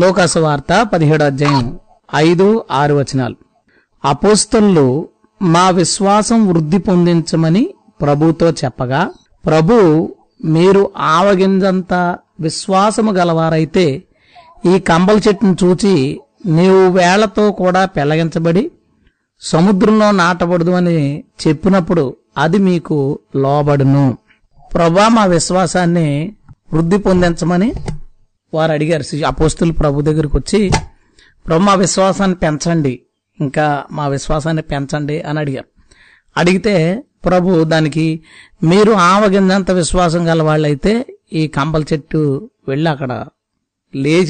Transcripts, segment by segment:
లూకాసు వార్త 17:5-6 అపోస్తలులు మా విశ్వాసం వృద్ధి పొందించమని ప్రభుతో చెప్పగా, ప్రభు మీరు ఆవగింజంత విశ్వాసము గలవారైతే ఈ కంబల చెట్టును చూచి నీవు వేళ్లతో కూడా పెళ్లగించబడి సముద్రంలో నాటబడదు అని చెప్పినప్పుడు అది మీకు లోబడును. ప్రభువా మా విశ్వాసాన్ని వృద్ధి పొందించమని వారు అడిగారు. అపోస్తలులు ప్రభు దగ్గరికి వచ్చి, ప్రభు మా విశ్వాసాన్ని పెంచండి, ఇంకా మా విశ్వాసాన్ని పెంచండి అని అడిగారు. అడిగితే ప్రభు దానికి, మీరు ఆవగింజంత విశ్వాసం గల వాళ్ళైతే ఈ కంబల చెట్టు వెళ్ళి అక్కడ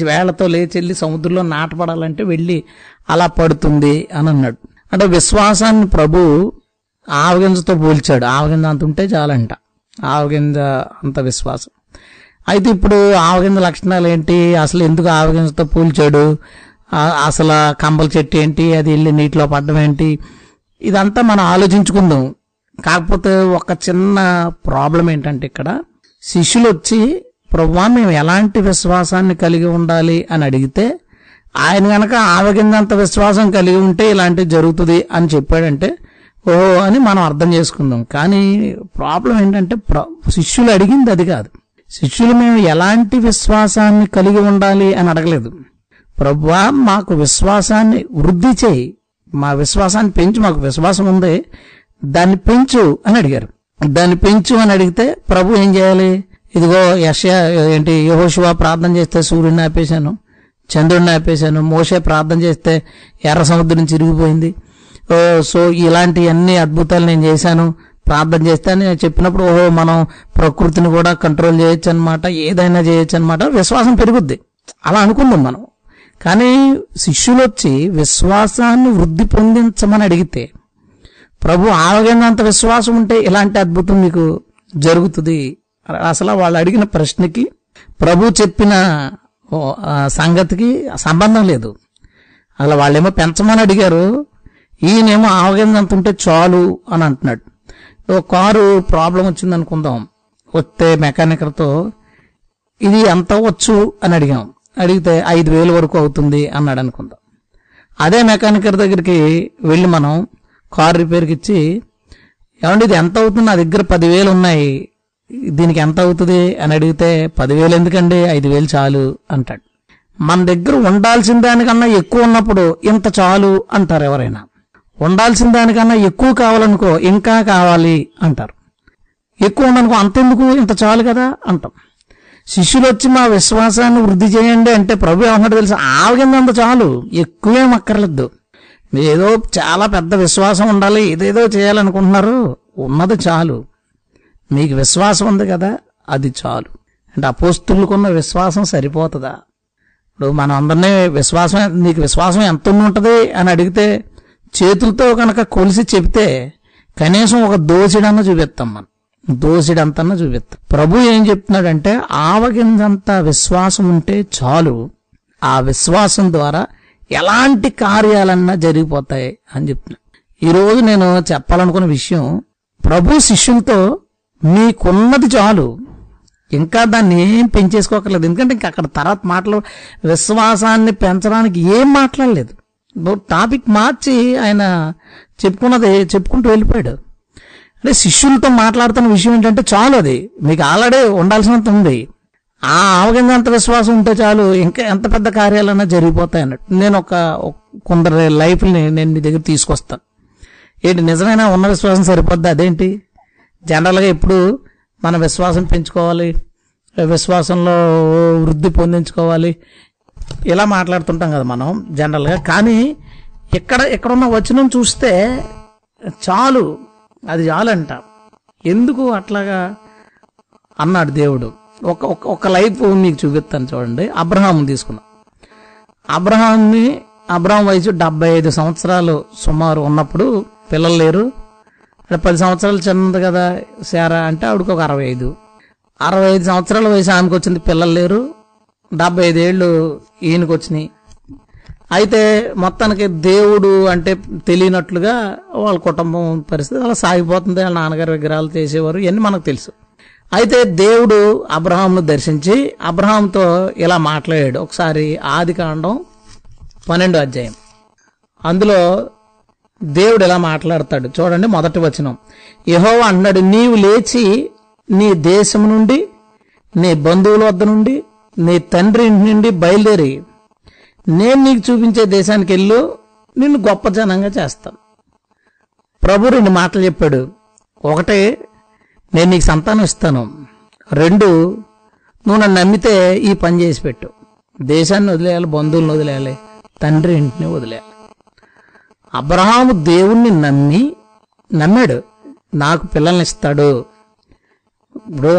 వేళ్లతో లేచి వెళ్ళి సముద్రంలో నాటపడాలంటే వెళ్ళి అలా పడుతుంది అని అన్నాడు. అంటే విశ్వాసాన్ని ప్రభు ఆవగింజతో పోల్చాడు. ఆవగింజ అంత ఉంటే చాలంట, ఆవగింజ అంత విశ్వాసం. అయితే ఇప్పుడు ఆవగింజ లక్షణాలు ఏంటి, అసలు ఎందుకు ఆవగింజతో పోల్చాడు, అసలు కంబల చెట్టు ఏంటి, అది వెళ్ళి నీటిలో పడ్డం ఏంటి, ఇదంతా మనం ఆలోచించుకుందాం. కాకపోతే ఒక చిన్న ప్రాబ్లం ఏంటంటే, ఇక్కడ శిష్యులు వచ్చి ప్రభువా మేము ఎలాంటి విశ్వాసాన్ని కలిగి ఉండాలి అని అడిగితే, ఆయన గనక ఆవగింజంత విశ్వాసం కలిగి ఉంటే ఇలాంటివి జరుగుతుంది అని చెప్పాడంటే ఓహో అని మనం అర్థం చేసుకుందాం. కానీ ప్రాబ్లం ఏంటంటే శిష్యులు అడిగింది అది కాదు. శిష్యులు మేము ఎలాంటి విశ్వాసాన్ని కలిగి ఉండాలి అని అడగలేదు. ప్రభువా మాకు విశ్వాసాన్ని వృద్ధి చేయి, మా విశ్వాసాన్ని పెంచు, మాకు విశ్వాసం ఉంది దాన్ని పెంచు అని అడిగారు. దాన్ని పెంచు అని అడిగితే ప్రభు ఏం చేయాలి, ఇదిగో యెహోషువ ప్రార్థన చేస్తే సూర్యుడిని ఆపేశాను, చంద్రుడిని ఆపేశాను, మోషే ప్రార్థన చేస్తే ఎర్ర సముద్రం చిరిగిపోయింది, సో ఇలాంటి అన్ని అద్భుతాలు నేను చేశాను ప్రార్థన చేస్తే అని చెప్పినప్పుడు ఓహో మనం ప్రకృతిని కూడా కంట్రోల్ చేయొచ్చు అనమాట, ఏదైనా చేయొచ్చు అనమాట, విశ్వాసం పెరుగుద్ది అలా అనుకుందాం మనం. కానీ శిష్యులు వచ్చి విశ్వాసాన్ని వృద్ధి పొందించమని అడిగితే ప్రభు ఆవగింజంత విశ్వాసం ఉంటే ఇలాంటి అద్భుతం మీకు జరుగుతుంది. అసలు వాళ్ళు అడిగిన ప్రశ్నకి ప్రభు చెప్పిన సంగతికి సంబంధం లేదు. అసలు వాళ్ళేమో పెంచమని అడిగారు, ఈయనేమో ఆవగింజంత ఉంటే చాలు అని అంటున్నాడు. కారు ప్రాబ్లం వచ్చింది అనుకుందాం, వస్తే మెకానికర్తో ఇది ఎంత వచ్చు అని అడిగాం, అడిగితే 5,000 వరకు అవుతుంది అన్నాడు అనుకుందాం. అదే మెకానికర్ దగ్గరికి వెళ్ళి మనం కారు రిపేర్కి ఇచ్చి, ఏమంటే ఇది ఎంత అవుతుంది, నా దగ్గర 10,000 ఉన్నాయి, దీనికి ఎంత అవుతుంది అని అడిగితే 10,000 ఎందుకండి 5,000 చాలు అంటాడు. మన దగ్గర ఉండాల్సిన దానికన్నా ఎక్కువ ఉన్నప్పుడు ఇంత చాలు అంటారు ఎవరైనా. ఉండాల్సిన దానికన్నా ఎక్కువ కావాలనుకో ఇంకా కావాలి అంటారు. ఎక్కువ ఉండనుకో అంతెందుకు ఇంత చాలు కదా అంటాం. శిష్యులు వచ్చి మా విశ్వాసాన్ని వృద్ధి చేయండి అంటే ప్రభు ఏమన్నాడు తెలుసు, ఆవగింజంత చాలు, ఎక్కువేం అక్కర్లేదు. ఏదో చాలా పెద్ద విశ్వాసం ఉండాలి, ఏదేదో చేయాలనుకుంటున్నారు, ఉన్నది చాలు, మీకు విశ్వాసం ఉంది కదా అది చాలు. అంటే అపోస్తలుకున్న విశ్వాసం సరిపోతుందా? ఇప్పుడు మనం అందరినీ విశ్వాసం, నీకు విశ్వాసం ఎంత ఉంటుంది అని అడిగితే చేతులతో కనుక కొలిసి చెప్తే కనీసం ఒక దోసిడన్న చూపిస్తాం, మనం దోసిడంతన్నా చూపిస్తాం. ప్రభు ఏం చెప్తున్నాడంటే ఆవగింజంత విశ్వాసం ఉంటే చాలు, ఆ విశ్వాసం ద్వారా ఎలాంటి కార్యాలన్నా జరిగిపోతాయి అని చెప్తున్నాడు. ఈరోజు నేను చెప్పాలనుకున్న విషయం, ప్రభు శిష్యులతో మీకున్నది చాలు, ఇంకా దాన్ని ఏం పెంచేసుకోకర్లేదు. ఎందుకంటే ఇంకా అక్కడ తర్వాత మాటలు విశ్వాసాన్ని పెంచడానికి ఏం మాట్లాడలేదు, టాపిక్ మార్చి ఆయన చెప్పుకుంటూ వెళ్ళిపోయాడు. అంటే శిష్యులతో మాట్లాడుతున్న విషయం ఏంటంటే చాలు, అది మీకు ఆల్రెడీ ఉండాల్సినంత ఉంది, ఆ ఆవగింజంత విశ్వాసం ఉంటే చాలు, ఇంకా ఎంత పెద్ద కార్యాలన్నా జరిగిపోతాయి అన్నట్టు. నేను కొందరి లైఫ్ని నేను మీ దగ్గర తీసుకొస్తాను. ఏంటి నిజమైన ఉన్న విశ్వాసం సరిపోద్ది? అదేంటి జనరల్గా ఇప్పుడు మన విశ్వాసం పెంచుకోవాలి, విశ్వాసంలో వృద్ధి పొందించుకోవాలి ఇలా మాట్లాడుతుంటాం కదా మనం జనరల్గా. కానీ ఎక్కడున్న వచనం చూస్తే చాలు, అది చాలంట. ఎందుకు అట్లాగా అన్నాడు దేవుడు? ఒక లైఫ్ మీకు చూపిస్తాను చూడండి. అబ్రహాం తీసుకున్నాం. అబ్రహాం వయసు 75 సంవత్సరాలు సుమారు ఉన్నప్పుడు పిల్లలు లేరు. 10 సంవత్సరాలు చిన్నది కదా శారా అంటే ఆవిడకి ఒక 65 సంవత్సరాల వయసు ఆమెకు వచ్చింది, పిల్లలు లేరు. 75 ఏళ్ళు ఈయనకు వచ్చినాయి. అయితే మొత్తానికి దేవుడు అంటే తెలియనట్లుగా వాళ్ళ కుటుంబం పరిస్థితి అలా సాగిపోతుంది. వాళ్ళ నాన్నగారు విగ్రహాలు చేసేవారు, ఇవన్నీ మనకు తెలుసు. అయితే దేవుడు అబ్రహాంను దర్శించి అబ్రహాంతో ఇలా మాట్లాడాడు. ఒకసారి ఆదికాండం 12వ అధ్యాయం, అందులో దేవుడు ఇలా మాట్లాడతాడు. చూడండి, మొదటి వచనం. యెహోవా అన్నాడు, నీవు లేచి నీ దేశం నుండి, నీ బంధువుల వద్ద నుండి, నీ తండ్రి ఇంటి నుండి బయలుదేరి నేను నీకు చూపించే దేశానికి వెళ్ళు, నిన్ను గొప్ప జనంగా చేస్తాను. ప్రభు 2 మాటలు చెప్పాడు. ఒకటే, నేను నీకు సంతానం ఇస్తాను. 2, నువ్వు నన్ను నమ్మితే ఈ పని చేసి పెట్టు. దేశాన్ని వదిలేయాలి, బంధువులను వదిలేయాలి, తండ్రి ఇంటిని వదిలేయాలి. అబ్రహాము దేవుణ్ణి నమ్మాడు, నాకు పిల్లల్ని ఇస్తాడు. ఇప్పుడు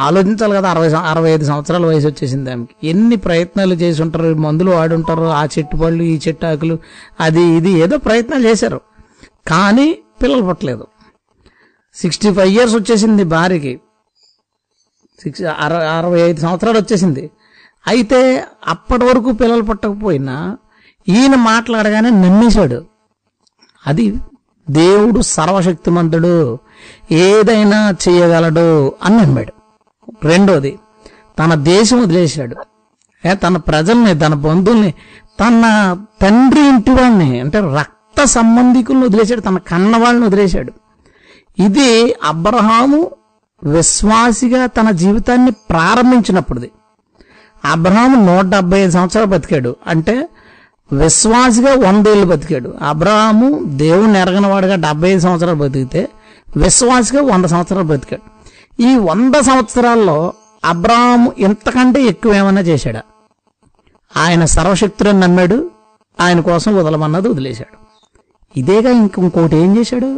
ఆలోచించాలి కదా, 65 సంవత్సరాల వయసు వచ్చేసింది ఆమెకి. ఎన్ని ప్రయత్నాలు చేసి ఉంటారు, మందులు వాడి ఉంటారు, ఆ చెట్టు పళ్ళు ఈ చెట్టు ఆకులు అది ఇది ఏదో ప్రయత్నాలు చేశారు, కానీ పిల్లలు పుట్టలేదు. 65 years వచ్చేసింది భార్యకి, 65 సంవత్సరాలు వచ్చేసింది. అయితే అప్పటి వరకు పిల్లలు పుట్టకపోయినా ఈయన మాట్లాడగానే నమ్మేశాడు. అది దేవుడు సర్వశక్తిమంతుడు, ఏదైనా చేయగలడు అని నమ్మాడు. 2వది, తన దేశం వదిలేశాడు, తన ప్రజల్ని, తన బంధువుల్ని, తన తండ్రి ఇంటి వాళ్ళని, అంటే రక్త సంబంధికులను వదిలేశాడు, తన కన్న వాళ్ళని వదిలేశాడు. ఇది అబ్రహాము విశ్వాసిగా తన జీవితాన్ని ప్రారంభించినప్పుడుది. అబ్రహాము 175 సంవత్సరాలు బతికాడు, అంటే విశ్వాసిగా 100 ఏళ్ళు బతికాడు. అబ్రహాము దేవుణ్ణి ఎరగనవాడుగా 75 సంవత్సరాలు బతికితే విశ్వాసిగా 100 సంవత్సరాలు బతికాడు. ఈ 100 సంవత్సరాల్లో అబ్రహాము ఇంతకంటే ఎక్కువ ఏమన్నా చేశాడా? ఆయన సర్వశక్తులను నమ్మాడు, ఆయన కోసం వదలమన్నది వదిలేశాడు. ఇదేగా ఇంకోటి ఏం చేశాడు?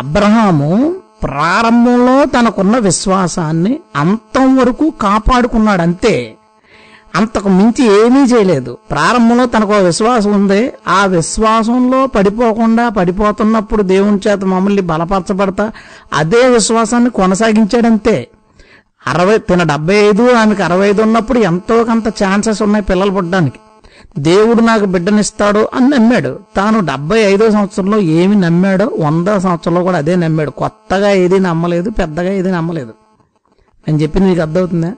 అబ్రహాము ప్రారంభంలో తనకున్న విశ్వాసాన్ని అంతం వరకు కాపాడుకున్నాడు, అంతే. అంతకు మించి ఏమీ చేయలేదు. ప్రారంభంలో తనకు విశ్వాసం ఉంది, ఆ విశ్వాసంలో పడిపోతున్నప్పుడు దేవుని చేత మమ్మల్ని బలపరచబడతా అదే విశ్వాసాన్ని కొనసాగించాడంతే. 75 ఆమెకు 65 ఉన్నప్పుడు ఎంతో కొంత ఛాన్సెస్ ఉన్నాయి పిల్లలు పుట్టడానికి. దేవుడు నాకు బిడ్డనిస్తాడు అని నమ్మాడు. తాను 75వ సంవత్సరంలో ఏమి నమ్మాడో 100వ సంవత్సరంలో కూడా అదే నమ్మాడు. కొత్తగా ఏది నమ్మలేదు, పెద్దగా ఏది నమ్మలేదు. నేను చెప్పింది మీకు అర్థమవుతుందా?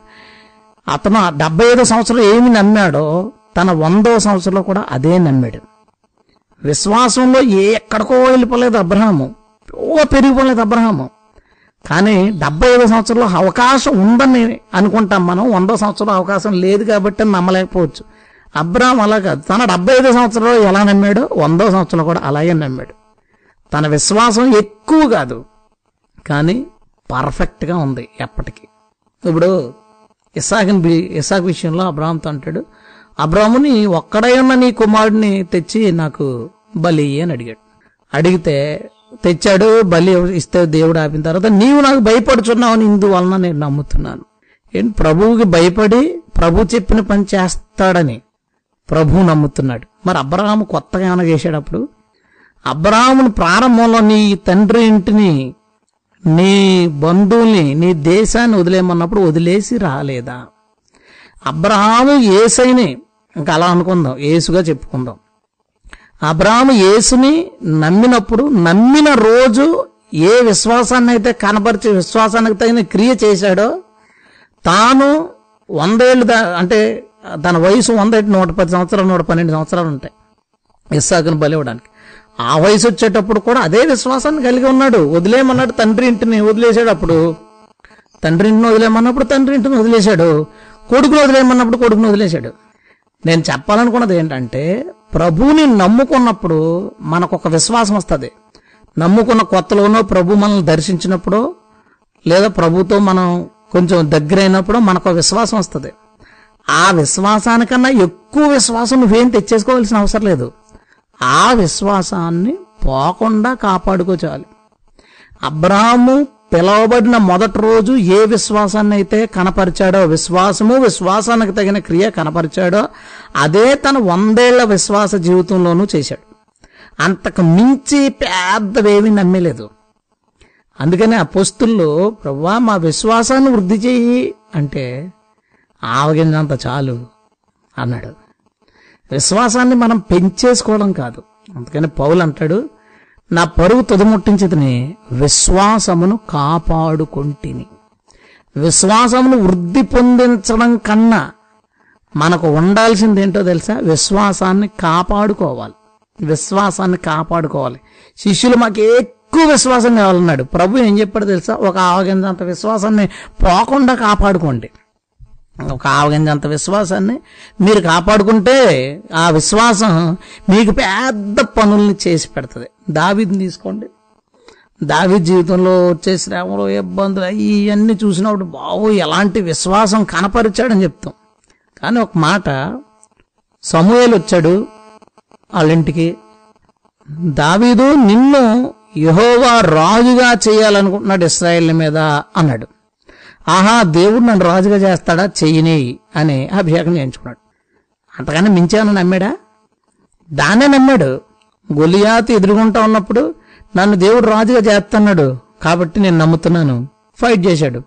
అతను 75వ సంవత్సరంలో ఏమి నమ్మాడో తన 100వ సంవత్సరంలో కూడా అదే నమ్మాడు. విశ్వాసంలో ఎక్కడికో వెళ్ళిపోలేదు అబ్రహాము, పెరిగిపోలేదు అబ్రహాము. కానీ 75వ సంవత్సరంలో అవకాశం ఉందని అనుకుంటాం మనం, 100వ సంవత్సరంలో అవకాశం లేదు కాబట్టి నమ్మలేకపోవచ్చు. అబ్రహాం అలా కాదు, తన 75వ సంవత్సరంలో ఎలా నమ్మాడో 100వ సంవత్సరంలో కూడా అలాగే నమ్మాడు. తన విశ్వాసం ఎక్కువ కాదు, కానీ పర్ఫెక్ట్గా ఉంది ఎప్పటికీ. ఇప్పుడు ఇస్సాకు విషయంలో అబ్రహాంతో అంటాడు, అబ్రహాముని ఒక్కడై ఉన్న నీ కుమారుడిని తెచ్చి నాకు బలి అని అడిగాడు. అడిగితే తెచ్చాడు, బలి ఇస్తే దేవుడు ఆపిన తర్వాత నీవు నాకు భయపడుచున్నావని ఇందువలన నేను నమ్ముతున్నాను. ఏంటి? ప్రభువుకి భయపడి ప్రభు చెప్పిన పని చేస్తాడని ప్రభువు నమ్ముతున్నాడు. మరి అబ్రహాము కొత్తగా ఏమైనా చేశాడప్పుడు? అబ్రహాముని ప్రారంభంలో నీ తండ్రి ఇంటిని, నీ బంధువుల్ని, నీ దేశాన్ని వదిలేయమన్నప్పుడు వదిలేసి రాలేదా? అబ్రహాము యేసైని, ఇంకా అలా అనుకుందాం, యేసుగా చెప్పుకుందాం. అబ్రహాము యేసుని నమ్మినప్పుడు, నమ్మిన రోజు ఏ విశ్వాసాన్ని అయితే కనపరిచి విశ్వాసానికి తగిన క్రియ చేశాడో, తాను 100 ఏళ్ళు, అంటే తన వయసు 100, 110 సంవత్సరాలు 112 సంవత్సరాలు ఉంటాయి ఇస్సాకును బలి ఇవ్వడానికి. ఆ వయసు వచ్చేటప్పుడు కూడా అదే విశ్వాసాన్ని కలిగి ఉన్నాడు. వదిలేయమన్నాడు, తండ్రి ఇంటిని వదిలేశాడు. అప్పుడు తండ్రి ఇంటిని వదిలేయమన్నప్పుడు తండ్రి ఇంటిని వదిలేశాడు. కొడుకును వదిలేయమన్నప్పుడు కొడుకును వదిలేశాడు. నేను చెప్పాలనుకున్నది ఏంటంటే, ప్రభువుని నమ్ముకున్నప్పుడు మనకు ఒక విశ్వాసం వస్తుంది. నమ్ముకున్న కొత్తలోనో ప్రభు మనల్ని దర్శించినప్పుడు, లేదా ప్రభుతో మనం కొంచెం దగ్గరైనప్పుడు మనకు విశ్వాసం వస్తుంది. ఆ విశ్వాసానికన్నా ఎక్కువ విశ్వాసం నువ్వేం తెచ్చేసుకోవాల్సిన అవసరం లేదు. ఆ విశ్వాసాన్ని పోకుండా కాపాడుకోచాలి. అబ్రహాము పిలవబడిన మొదటి రోజు ఏ విశ్వాసాన్ని అయితే కనపరిచాడో, విశ్వాసానికి తగిన క్రియ కనపరిచాడో, అదే తన 100 ఏళ్ల విశ్వాస జీవితంలోనూ చేశాడు. అంతకు మించి పెద్దవేమీ నమ్మలేదు. అందుకని అపోస్తులు, ప్రభువా మా విశ్వాసాన్ని వృద్ధి చెయ్యి అంటే ఆవగింజంత చాలు అన్నాడు. విశ్వాసాన్ని మనం పెంచేసుకోవడం కాదు. అందుకని పౌలు అంటాడు, నా పరుగు తుదముట్టించితిని, విశ్వాసమును కాపాడుకొంటిని. విశ్వాసమును వృద్ధి పొందించడం కన్నా మనకు ఉండాల్సింది ఏంటో తెలుసా? విశ్వాసాన్ని కాపాడుకోవాలి. విశ్వాసాన్ని కాపాడుకోవాలి. శిష్యులు మాకు ఎక్కువ విశ్వాసం కావాలన్నాడు. ప్రభు ఏం చెప్పాడు తెలుసా? ఒక ఆవగింజంత విశ్వాసాన్ని పోకుండా కాపాడుకోండి. ఒక ఆవగింజంత విశ్వాసాన్ని మీరు కాపాడుకుంటే ఆ విశ్వాసం మీకు పెద్ద పనుల్ని చేసి పెడుతుంది. దావీదుని తీసుకోండి. దావీదు జీవితంలో వచ్చే శ్రమలు, ఇబ్బందులు ఇవన్నీ చూసినప్పుడు బాబు ఎలాంటి విశ్వాసం కనపరిచాడని చెప్తాం. కానీ ఒక మాట, సమూయేలు వచ్చాడు వాళ్ళ ఇంటికి. దావీదు, నిన్ను యెహోవా రాజుగా చేయాలనుకుంటున్నాడు ఇశ్రాయేల్ మీద అన్నాడు. ఆహా, దేవుడు నన్ను రాజుగా చేస్తాడా? చెయ్యని అని అభిషేకం చేయించుకున్నాడు. అంతకన్నా మించేమన్నా నమ్మాడా? దాన్నే నమ్మాడు. గొలియాతు ఎదురుగుంటా ఉన్నప్పుడు నన్ను దేవుడు రాజుగా చేస్తున్నాడు కాబట్టి నేను నమ్ముతున్నాను, ఫైట్ చేశాడు.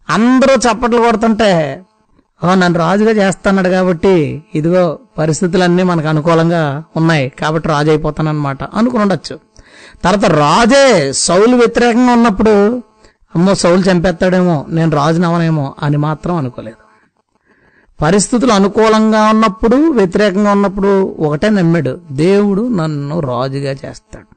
అందరూ చప్పట్లు కొడుతుంటే నన్ను రాజుగా చేస్తున్నాడు కాబట్టి ఇదిగో పరిస్థితులన్నీ మనకు అనుకూలంగా ఉన్నాయి కాబట్టి రాజు అయిపోతానన్నమాట అనుకుని ఉండొచ్చు. తర్వాత రాజే సౌలు వ్యతిరేకంగా ఉన్నప్పుడు అమ్మో సౌలు చంపేస్తాడేమో, నేను రాజునవనేమో అని మాత్రం అనుకోలేదు. పరిస్థితులు అనుకూలంగా ఉన్నప్పుడు, వ్యతిరేకంగా ఉన్నప్పుడు ఒకటే నమ్మాడు, దేవుడు నన్ను రాజుగా చేస్తాడు.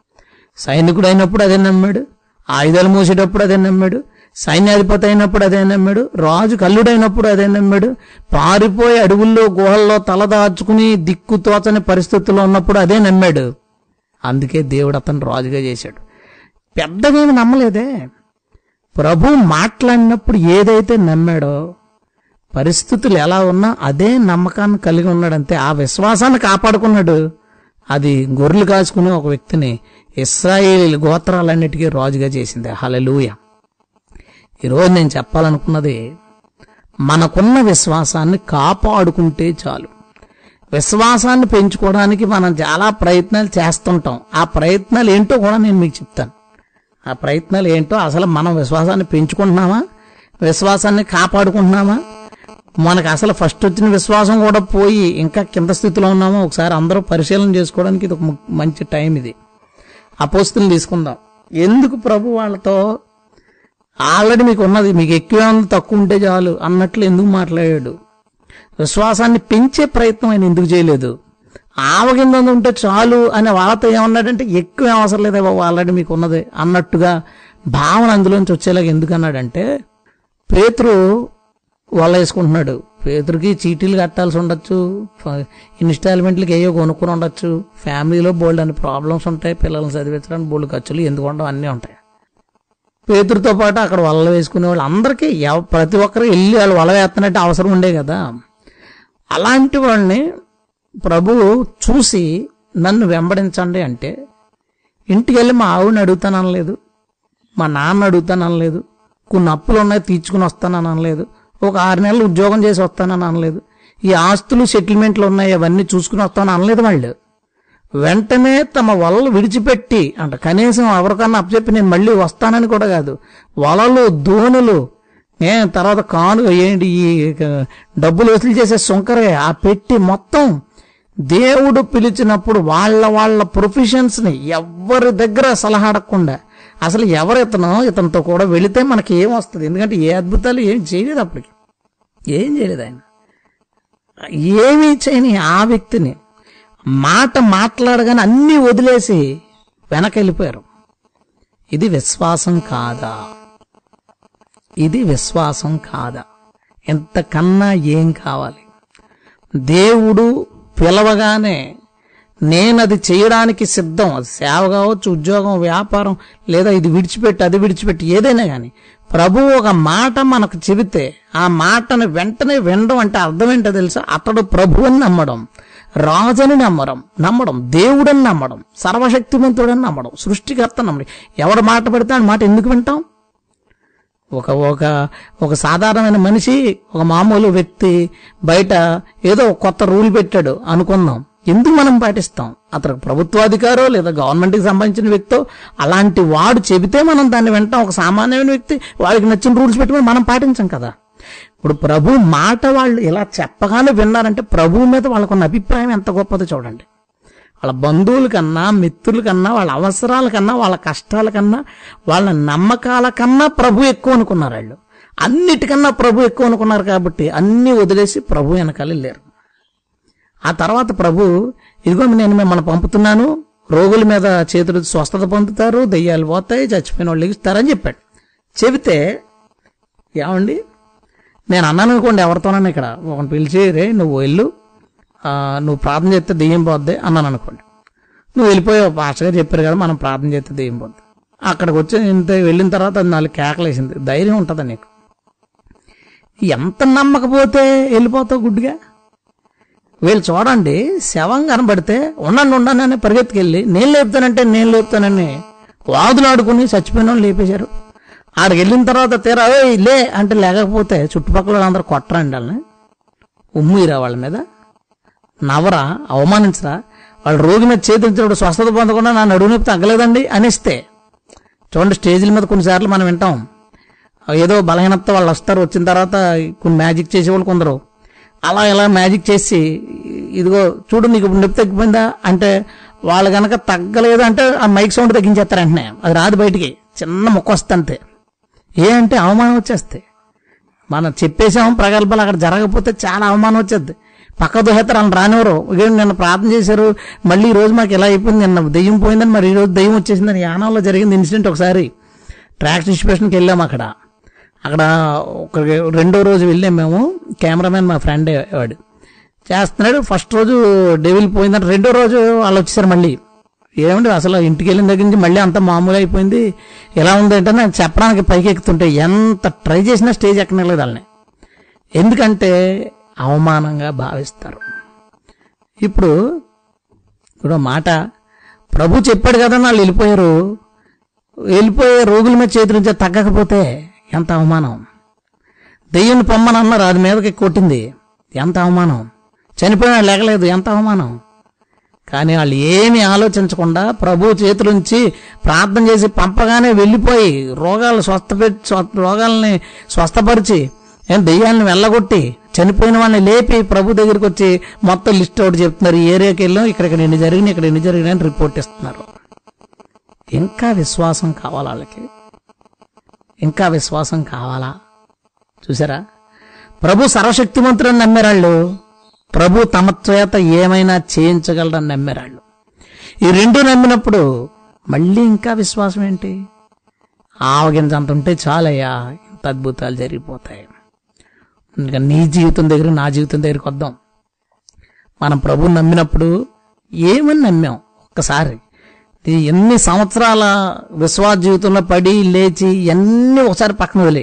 సైనికుడు అయినప్పుడు అదే నమ్మాడు, ఆయుధాలు మోసేటప్పుడు అదే నమ్మాడు, సైన్యాధిపతి అయినప్పుడు అదే నమ్మాడు, రాజు కల్లుడైనప్పుడు అదే నమ్మాడు, పారిపోయి అడవుల్లో గుహల్లో తలదాచుకుని దిక్కు తోచని పరిస్థితుల్లో ఉన్నప్పుడు అదే నమ్మాడు. అందుకే దేవుడు అతను రాజుగా చేశాడు. పెద్దగా ఏమి నమ్మలేదే. ప్రభు మాట్లాడినప్పుడు ఏదైతే నమ్మాడో, పరిస్థితులు ఎలా ఉన్నా అదే నమ్మకాన్ని కలిగి ఉన్నాడంతే. ఆ విశ్వాసాన్ని కాపాడుకున్నాడు. అది గొర్రెలు కాచుకునే ఒక వ్యక్తిని ఇశ్రాయేలు గోత్రాలన్నిటికీ రాజుగా చేసింది. హల్లెలూయా. ఈరోజు నేను చెప్పాలనుకున్నది, మనకున్న విశ్వాసాన్ని కాపాడుకుంటే చాలు. విశ్వాసాన్ని పెంచుకోవడానికి మనం చాలా ప్రయత్నాలు చేస్తుంటాం. ఆ ప్రయత్నాలు ఏంటో కూడా నేను మీకు చెప్తాను. ఆ ప్రయత్నాలు ఏంటో, అసలు మనం విశ్వాసాన్ని పెంచుకుంటున్నామా, విశ్వాసాన్ని కాపాడుకుంటున్నామా, మనకు అసలు ఫస్ట్ వచ్చిన విశ్వాసం కూడా పోయి ఇంకా కింద స్థితిలో ఉన్నామో ఒకసారి అందరూ పరిశీలన చేసుకోవడానికి ఇది ఒక మంచి టైం. ఇది అపోస్తులను తీసుకుందాం. ఎందుకు ప్రభు వాళ్ళతో ఆల్రెడీ మీకు ఉన్నది, మీకు ఎక్కువ తక్కువ ఉంటే చాలు అన్నట్లు ఎందుకు మాట్లాడాడు? విశ్వాసాన్ని పెంచే ప్రయత్నం ఆయన ఎందుకు చేయలేదు? ఆవగింజ ఉంటే చాలు అనే వాళ్ళతో ఏమన్నాడంటే ఎక్కువ అవసరం లేదే బాబు, ఆల్రెడీ మీకు ఉన్నది అన్నట్టుగా భావన అందులోంచి వచ్చేలాగా ఎందుకు అన్నాడంటే, పేతురు వల్ల వేసుకుంటున్నాడు. పేతురికి చీటీలు కట్టాల్సి ఉండొచ్చు, ఇన్స్టాల్మెంట్లకి ఏయో కొనుక్కుని ఉండొచ్చు, ఫ్యామిలీలో బోల్డ్ అని ప్రాబ్లమ్స్ ఉంటాయి, పిల్లల్ని చదివించడానికి బోల్డ్ ఖర్చులు ఎందుకు ఉండవు, అన్నీ ఉంటాయి. పేతురుతో పాటు అక్కడ వల వేసుకునే వాళ్ళు అందరికీ ప్రతి ఒక్కరు వెళ్ళి వాళ్ళు వల వేస్తున్నట్టు అవసరం ఉండే కదా. అలాంటి వాళ్ళని ప్రభువు చూసి నన్ను వెంబడించండి అంటే, ఇంటికి వెళ్ళి మా ఆవిడని అడుగుతాననలేదు, మా నాన్న అడుగుతాననలేదు, కొన్ని అప్పులు ఉన్నాయి తీర్చుకుని వస్తానని అనలేదు, ఒక 6 నెలలు ఉద్యోగం చేసి వస్తానని అనలేదు, ఈ ఆస్తులు సెటిల్మెంట్లు ఉన్నాయి అవన్నీ చూసుకుని వస్తానని అనలేదు. వాళ్ళు వెంటనే తమ వలలు విడిచిపెట్టి, అంటే కనీసం ఎవరికన్నా అప్పచెప్పి నేను మళ్ళీ వస్తానని కూడా కాదు, వలలు దోణులు తర్వాత కాను ఏంటి ఈ డబ్బులు వసూలు చేసే సొంకరే ఆ పెట్టి మొత్తం దేవుడు పిలిచినప్పుడు వాళ్ళ ప్రొఫెషన్స్ ని ఎవరి దగ్గర సలహా అడగకుండా, అసలు ఇతనితో కూడా వెళితే మనకి ఏం వస్తుంది? ఎందుకంటే ఏ అద్భుతాలు ఏం చేయలేదు, అప్పటికి ఏం చేయలేదు ఆయన. ఏమీ చేయని ఆ వ్యక్తిని మాట మాట్లాడగానే అన్నీ వదిలేసి వెనకెళ్ళిపోయారు. ఇది విశ్వాసం కాదా? ఇది విశ్వాసం కాదా? ఎంతకన్నా ఏం కావాలి? దేవుడు పిలవగానే నేనది చేయడానికి సిద్ధం. అది సేవ కావచ్చు, ఉద్యోగం, వ్యాపారం, లేదా ఇది విడిచిపెట్టి అది విడిచిపెట్టి ఏదైనా కానీ ప్రభువు ఒక మాట మనకు చెబితే ఆ మాటను వెంటనే వినడం అంటే అర్థం ఏంటో తెలుసా? అతడు ప్రభువుని నమ్మడం, రాజుని నమ్మడం, దేవుడని నమ్మడం, సర్వశక్తిమంతుడని నమ్మడం, సృష్టికర్త నమ్మడం. ఎవడు మాట పడితే ఆ మాట ఎందుకు వింటాం? ఒక సాధారణమైన మనిషి, ఒక మామూలు వ్యక్తి బయట ఏదో కొత్త రూల్ పెట్టాడు అనుకుందాం, ఎందుకు మనం పాటిస్తాం? అతను ప్రభుత్వాధికారో లేదా గవర్నమెంట్కి సంబంధించిన వ్యక్తో అలాంటి వాడు చెబితే మనం దాన్ని వింటాం. ఒక సామాన్యమైన వ్యక్తి వాడికి నచ్చిన రూల్స్ పెట్టుకుని మనం పాటించాం కదా. ఇప్పుడు ప్రభు మాట వాళ్ళు ఇలా చెప్పగానే విన్నారంటే ప్రభువు మీద వాళ్ళకున్న అభిప్రాయం ఎంత గొప్పదో చూడండి. వాళ్ళ బంధువుల కన్నా, మిత్రుల కన్నా, వాళ్ళ అవసరాల కన్నా, వాళ్ళ కష్టాల కన్నా, వాళ్ళ నమ్మకాల కన్నా ప్రభు ఎక్కువ అనుకున్నారు వాళ్ళు. అన్నిటికన్నా ప్రభు ఎక్కువ అనుకున్నారు కాబట్టి అన్నీ వదిలేసి ప్రభు వెనకాల వెళ్ళారు. ఆ తర్వాత ప్రభు, ఇదిగో నేను మిమ్మల్ని పంపుతున్నాను, రోగుల మీద చేతులు స్వస్థత పొందుతారు, దెయ్యాలు పోతాయి, చచ్చిపోయిన వాళ్ళు లెగిస్తారని చెప్పాడు. చెబితే ఏమండి, నేను అన్నాను అనుకోండి ఎవరితోనన్నా, ఇక్కడ ఒకరిని పిలిచి, రే నువ్వు వెళ్ళు, నువ్వు ప్రార్థన చేస్తే దెయ్యం పోద్ది అన్నాను అనుకోండి. నువ్వు వెళ్ళిపోయావు, పాస్టర్ గారు చెప్పారు కదా మనం ప్రార్థన చేస్తే దెయ్యం పోద్ది. అక్కడికి వచ్చి ఇంత వెళ్ళిన తర్వాత అది 4 కేకలేసింది. ధైర్యం ఉంటుందా నీకు? ఎంత నమ్మకపోతే వెళ్ళిపోతావు గుడ్డిగా? వీళ్ళు చూడండి, శవం కనబడితే ఉండండి అని పరిగెత్తుకెళ్ళి నేను లేపుతానని వాదులాడుకుని చచ్చిపోయిన వాళ్ళు లేపేశారు. ఆడికి వెళ్ళిన తర్వాత తీరా లే అంటే లేకపోతే చుట్టుపక్కల అందరూ కొట్టరండి, వాళ్ళని ఉమ్మిరా, వాళ్ళ మీద నవరా, అవమానించరా. వాళ్ళు రోగి మీద చేతించినప్పుడు స్వస్థత పొందకుండా నా నడువు నొప్పి తగ్గలేదండి అనిస్తే చూడండి. స్టేజ్ల మీద కొన్నిసార్లు మనం వింటాం, ఏదో బలహీనత వాళ్ళు వస్తారు, వచ్చిన తర్వాత కొన్ని మ్యాజిక్ చేసేవాళ్ళు కొందరు అలా ఇలా మ్యాజిక్ చేసి, ఇదిగో చూడు నీకు నొప్పి తగ్గిపోయిందా అంటే, వాళ్ళు కనుక తగ్గలేదు అంటే ఆ మైక్ సౌండ్ తగ్గించేస్తారు వెంటనే, అది రాదు బయటికి, చిన్న మొక్క వస్తుంటే. అంటే అవమానం వచ్చేస్తాయి. మనం చెప్పేసాము ప్రగల్భాలు, అక్కడ జరగకపోతే చాలా అవమానం వచ్చేది. పక్క దోహేస్తారు, వాళ్ళని రానివ్వరు. నిన్న ప్రార్థన చేశారు, మళ్ళీ ఈ రోజు మాకు ఎలా అయిపోయింది, నిన్న దెయ్యం పోయిందని మరి ఈ రోజు దెయ్యం వచ్చేసిందని. యానంలో జరిగింది ఇన్సిడెంట్. ఒకసారి ట్రాక్స్ ఇన్స్టిట్యూషన్కి వెళ్ళాము. అక్కడ ఒక 2వ రోజు వెళ్ళాం మేము. కెమెరామెన్ మా ఫ్రెండ్ వాడు చేస్తున్నాడు. ఫస్ట్ రోజు డెవిల్ పోయిందంటే 2వ రోజు వాళ్ళు వచ్చేసారు. మళ్ళీ ఏమంటే అసలు ఇంటికి వెళ్ళిన దగ్గర నుంచి మళ్ళీ అంత మామూలు అయిపోయింది. ఎలా ఉందంటే నాకు చెప్పడానికి పైకి ఎక్కుతుంటే ఎంత ట్రై చేసినా స్టేజ్ ఎక్కనలేదు వాళ్ళని. ఎందుకంటే అవమానంగా భావిస్తారు. ఇప్పుడు మాట ప్రభు చెప్పాడు కదా, వాళ్ళు వెళ్ళిపోయారు. వెళ్ళిపోయే రోగుల మీద చేతుల నుంచి తగ్గకపోతే ఎంత అవమానం. దెయ్యాన్ని పొమ్మని అన్నారు, అది మీదకి కొట్టింది, ఎంత అవమానం. చనిపోయినా లేకలేదు, ఎంత అవమానం. కానీ వాళ్ళు ఏమీ ఆలోచించకుండా ప్రభు చేతులుంచి ప్రార్థన చేసి పంపగానే వెళ్ళిపోయి రోగాల్ని స్వస్థపరిచి దెయ్యాలను వెళ్ళగొట్టి చనిపోయిన వాళ్ళని లేపి ప్రభు దగ్గరికి వచ్చి మొత్తం లిస్ట్ ఒకటి చెప్తున్నారు. ఈ ఏరియాకి వెళ్ళాం, ఇక్కడ ఎన్ని జరిగినాయి, ఇక్కడ ఎన్ని జరిగినాయి అని రిపోర్ట్ ఇస్తున్నారు. ఇంకా విశ్వాసం కావాలా వాళ్ళకి? ఇంకా విశ్వాసం కావాలా? చూసారా, ప్రభు సర్వశక్తిమంతుడని నమ్మేరాళ్ళు, ప్రభు తమ చేత ఏమైనా చేయించగలరని నమ్మేరాళ్ళు. ఈ 2 నమ్మినప్పుడు మళ్ళీ ఇంకా విశ్వాసం ఏంటి? ఆవగింజంత ఉంటే చాలయ్యా, ఇంత అద్భుతాలు జరిగిపోతాయి. ఇంకా నీ జీవితం దగ్గర, నా జీవితం దగ్గరికి వద్దాం. మనం ప్రభుని నమ్మినప్పుడు ఏమని నమ్మాం? ఒక్కసారి ఎన్ని సంవత్సరాల విశ్వాస జీవితంలో పడి లేచి ఎన్ని ఒకసారి పక్కన వదిలే.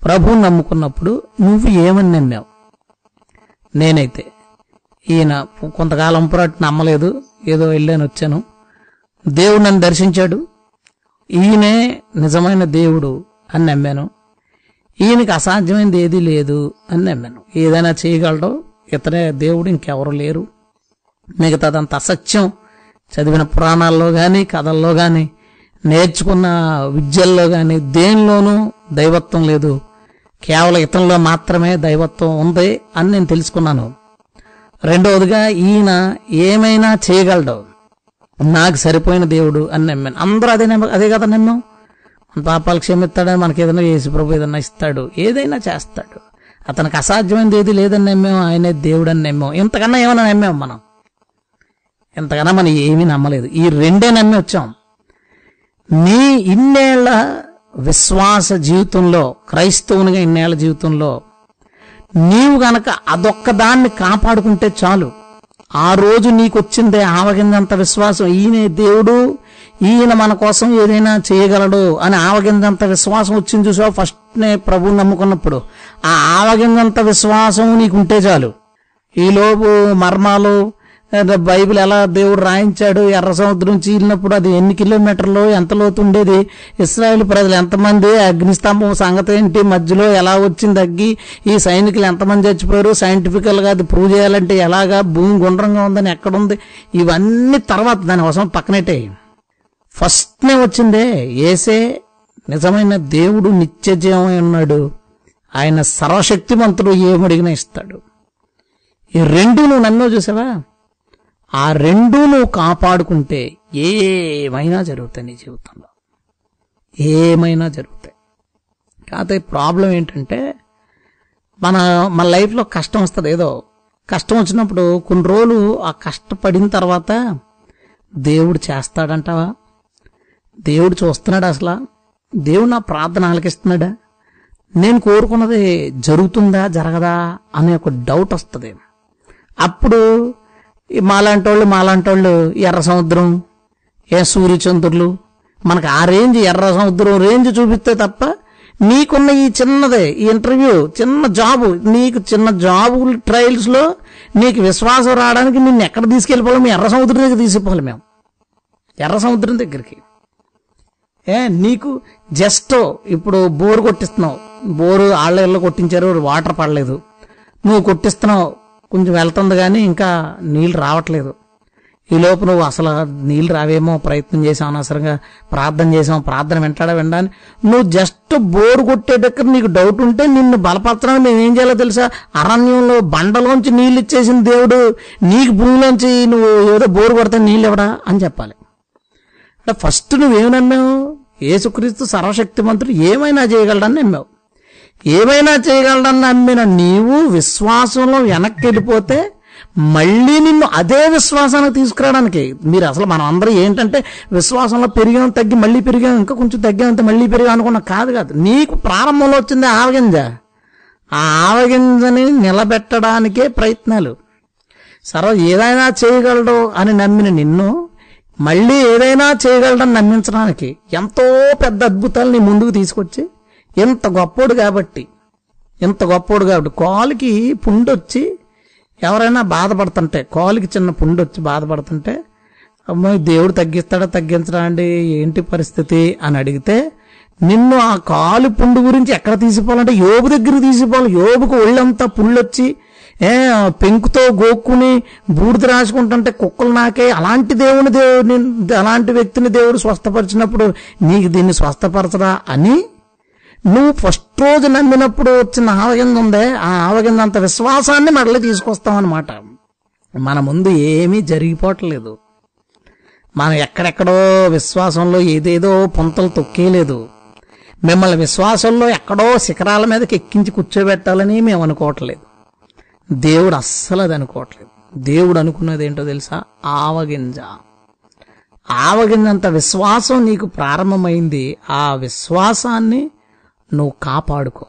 ప్రభువుని నమ్ముకున్నప్పుడు నువ్వు ఏమని నమ్మావు? నేనైతే ఈయన కొంతకాలం పాటు నమ్మలేదు, ఏదో వెళ్ళాను వచ్చాను, దేవుడు నన్ను దర్శించాడు, ఈయనే నిజమైన దేవుడు అని నమ్మాను. ఈయనకి అసాధ్యమైనది ఏదీ లేదు అని నమ్మాను. ఏదైనా చేయగలడో ఇతనే దేవుడు, ఇంకెవరు లేరు, మిగతాదంత అసత్యం. చదివిన పురాణాల్లో కానీ, కథల్లో కానీ, నేర్చుకున్న విద్యల్లో కానీ దేనిలోనూ దైవత్వం లేదు, కేవలం ఇతనిలో మాత్రమే దైవత్వం ఉంది అని నేను తెలుసుకున్నాను. 2వదిగా ఈయన ఏమైనా చేయగలడు, నాకు సరిపోయిన దేవుడు అని నమ్మాను. అందరూ అదే కదా నమ్మాం. మన పాపాలు క్షమిస్తాడని, మనకి ఏదైనా యేసు ప్రభు ఏదైనా ఇస్తాడు, ఏదైనా చేస్తాడు, అతనికి అసాధ్యమైనది ఏది లేదని నమ్మాం, ఆయనే దేవుడు అని నమ్మాం. ఇంతకన్నా ఏమైనా నమ్మాం మనం? ఇంతకన్నా మనం ఏమీ నమ్మలేదు. ఈ 2 నమ్మి వచ్చాం. నీ ఇన్నేళ్ల విశ్వాస జీవితంలో, క్రైస్తవునిగా ఇన్నేళ్ల జీవితంలో నీవు గనక అదొక్కదాన్ని కాపాడుకుంటే చాలు. ఆ రోజు నీకు వచ్చిందే ఆవగిందంత విశ్వాసం, ఈయనే దేవుడు, ఈయన మన కోసం ఏదైనా చేయగలడు అని ఆవగిందంత విశ్వాసం వచ్చింది. చూసావు, ఫస్ట్నే ప్రభువుని నమ్ముకున్నప్పుడు ఆ ఆవగిందంత విశ్వాసం నీకుంటే చాలు. ఈలోపు మర్మాలు, బైబిల్ ఎలా దేవుడు రాయించాడు, ఎర్ర సముద్రం చీలినప్పుడు అది ఎన్ని కిలోమీటర్లు, ఎంత లోతు ఉండేది, ఇశ్రాయేల్ ప్రజలు ఎంతమంది, అగ్నిస్తంభం సంగతి ఏంటి, మధ్యలో ఎలా వచ్చింది అగ్గి, ఈ సైనికులు ఎంతమంది చచ్చిపోయారు, సైంటిఫికల్ గా అది ప్రూవ్ చేయాలంటే ఎలాగా, భూమి గుండ్రంగా ఉందని ఎక్కడుంది, ఇవన్నీ తర్వాత దానికోసం పక్కనట్టే. ఫస్ట్నే వచ్చిందే యేసే నిజమైన దేవుడు, నిత్య జీవమై ఉన్నాడు, ఆయన సర్వశక్తిమంతుడు, ఏమడిగినా ఇస్తాడు. ఈ 2 నువ్వు నన్ను చూసావా? ఆ 2 నువ్వు కాపాడుకుంటే ఏమైనా జరుగుతాయి నీ జీవితంలో, ఏమైనా జరుగుతాయి. కాకపోతే ప్రాబ్లం ఏంటంటే మన మన లైఫ్లో కష్టం వస్తుంది. ఏదో కష్టం వచ్చినప్పుడు కొన్ని రోజులు ఆ కష్టపడిన తర్వాత దేవుడు చేస్తాడంటావా? దేవుడు చూస్తున్నాడా? అసలు దేవుడు నా ప్రార్థన ఆలకిస్తున్నాడా? నేను కోరుకున్నది జరుగుతుందా జరగదా అనే ఒక డౌట్ వస్తుంది. అప్పుడు మాలాంటి వాళ్ళు ఎర్ర సముద్రం, సూర్యచంద్రులు మనకు ఆ రేంజ్, ఎర్ర సముద్రం రేంజ్ చూపిస్తే తప్ప నీకున్న ఈ చిన్నదే, ఈ ఇంటర్వ్యూ, చిన్న జాబు, నీకు చిన్న జాబు ట్రయల్స్ లో నీకు విశ్వాసం రావడానికి నిన్ను ఎక్కడ తీసుకెళ్ళిపోవాలి? మేము ఎర్ర సముద్రం దగ్గర తీసుకుపోవాలి. మేము ఎర్ర సముద్రం దగ్గరికి. నీకు జస్ట్ ఇప్పుడు బోరు కొట్టిస్తున్నావు, బోరు ఆళ్ళ ఇళ్ళు కొట్టించారు, వాటర్ పడలేదు, నువ్వు కొట్టిస్తున్నావు, కొంచెం వెళ్తుంది కానీ ఇంకా నీళ్ళు రావట్లేదు. ఈ లోపు నువ్వు అసలు నీళ్ళు రావేమో ప్రయత్నం చేసావు, అనవసరంగా ప్రార్థన చేసావు, ప్రార్థన వినడాని నువ్వు జస్ట్ బోరు కొట్టే దగ్గర నీకు డౌట్ ఉంటే నిన్ను బలపరచడానికి మేము ఏం చేయాలో తెలుసా? అరణ్యంలో బండలోంచి నీళ్ళు ఇచ్చేసిన దేవుడు నీకు భూమిలోంచి నువ్వు ఏదో బోరు కొడితే నీళ్ళు ఇవ్వడా అని చెప్పాలి. అంటే ఫస్ట్ నువ్వేమి నమ్మావు? యేసుక్రీస్తు సర్వశక్తిమంతుడు ఏమైనా చేయగలడని నమ్మావు. ఏమైనా చేయగలడని నమ్మిన నీవు విశ్వాసంలో వెనక్కి వెళ్ళిపోతే మళ్ళీ నిన్ను అదే విశ్వాసానికి తీసుకురావడానికి మీరు అసలు మనం అందరం ఏంటంటే విశ్వాసంలో పెరిగాం, తగ్గి మళ్ళీ పెరిగాం, ఇంకా కొంచెం తగ్గామంటే మళ్ళీ పెరిగాం అనుకున్నా. కాదు. నీకు ప్రారంభంలో వచ్చింది ఆవగింజ. ఆ ఆవగింజని నిలబెట్టడానికే ప్రయత్నాలు. ఏదైనా చేయగలడు అని నమ్మిన నిన్ను మళ్ళీ ఏదైనా చేయగలడని నమ్మించడానికి ఎంతో పెద్ద అద్భుతాలు నీ ముందుకు తీసుకొచ్చి ఎంత గొప్పోడు కాబట్టి కాలుకి పుండొచ్చి ఎవరైనా బాధపడుతుంటే, కాలుకి చిన్న పుండొచ్చి బాధపడుతుంటే అమ్మాయి దేవుడు తగ్గిస్తాడా తగ్గించడా అండి ఏంటి పరిస్థితి అని అడిగితే నిన్ను ఆ కాలు పుండు గురించి ఎక్కడ తీసిపోవాలంటే యోబు దగ్గరికి తీసిపోవాలి. యోబుకు ఒళ్ళంతా పుళ్ళొచ్చి పెంకుతో గోక్కుని బూడిద రాసుకుంటుంటే కుక్కలు నాకే అలాంటి అలాంటి వ్యక్తిని దేవుడు స్వస్థపరిచినప్పుడు నీకు దీన్ని స్వస్థపరచరా అని నువ్వు ఫస్ట్ రోజు నమ్మినప్పుడు వచ్చిన ఆవగింజ ఉందే, ఆ ఆవగింజ అంత విశ్వాసాన్ని మళ్ళీ తీసుకొస్తామన్నమాట. మన ముందు ఏమీ జరిగిపోవట్లేదు. మనం ఎక్కడెక్కడో విశ్వాసంలో ఏదేదో పొంతలు తొక్కేయలేదు. మిమ్మల్ని విశ్వాసంలో ఎక్కడో శిఖరాల మీదకి ఎక్కించి కూర్చోబెట్టాలని మేము అనుకోవట్లేదు. దేవుడు అస్సలు అది అనుకోవట్లేదు. దేవుడు అనుకున్నది ఏంటో తెలుసా? ఆవగింజ అంత విశ్వాసం నీకు ప్రారంభమైంది. ఆ విశ్వాసాన్ని నువ్వు కాపాడుకో.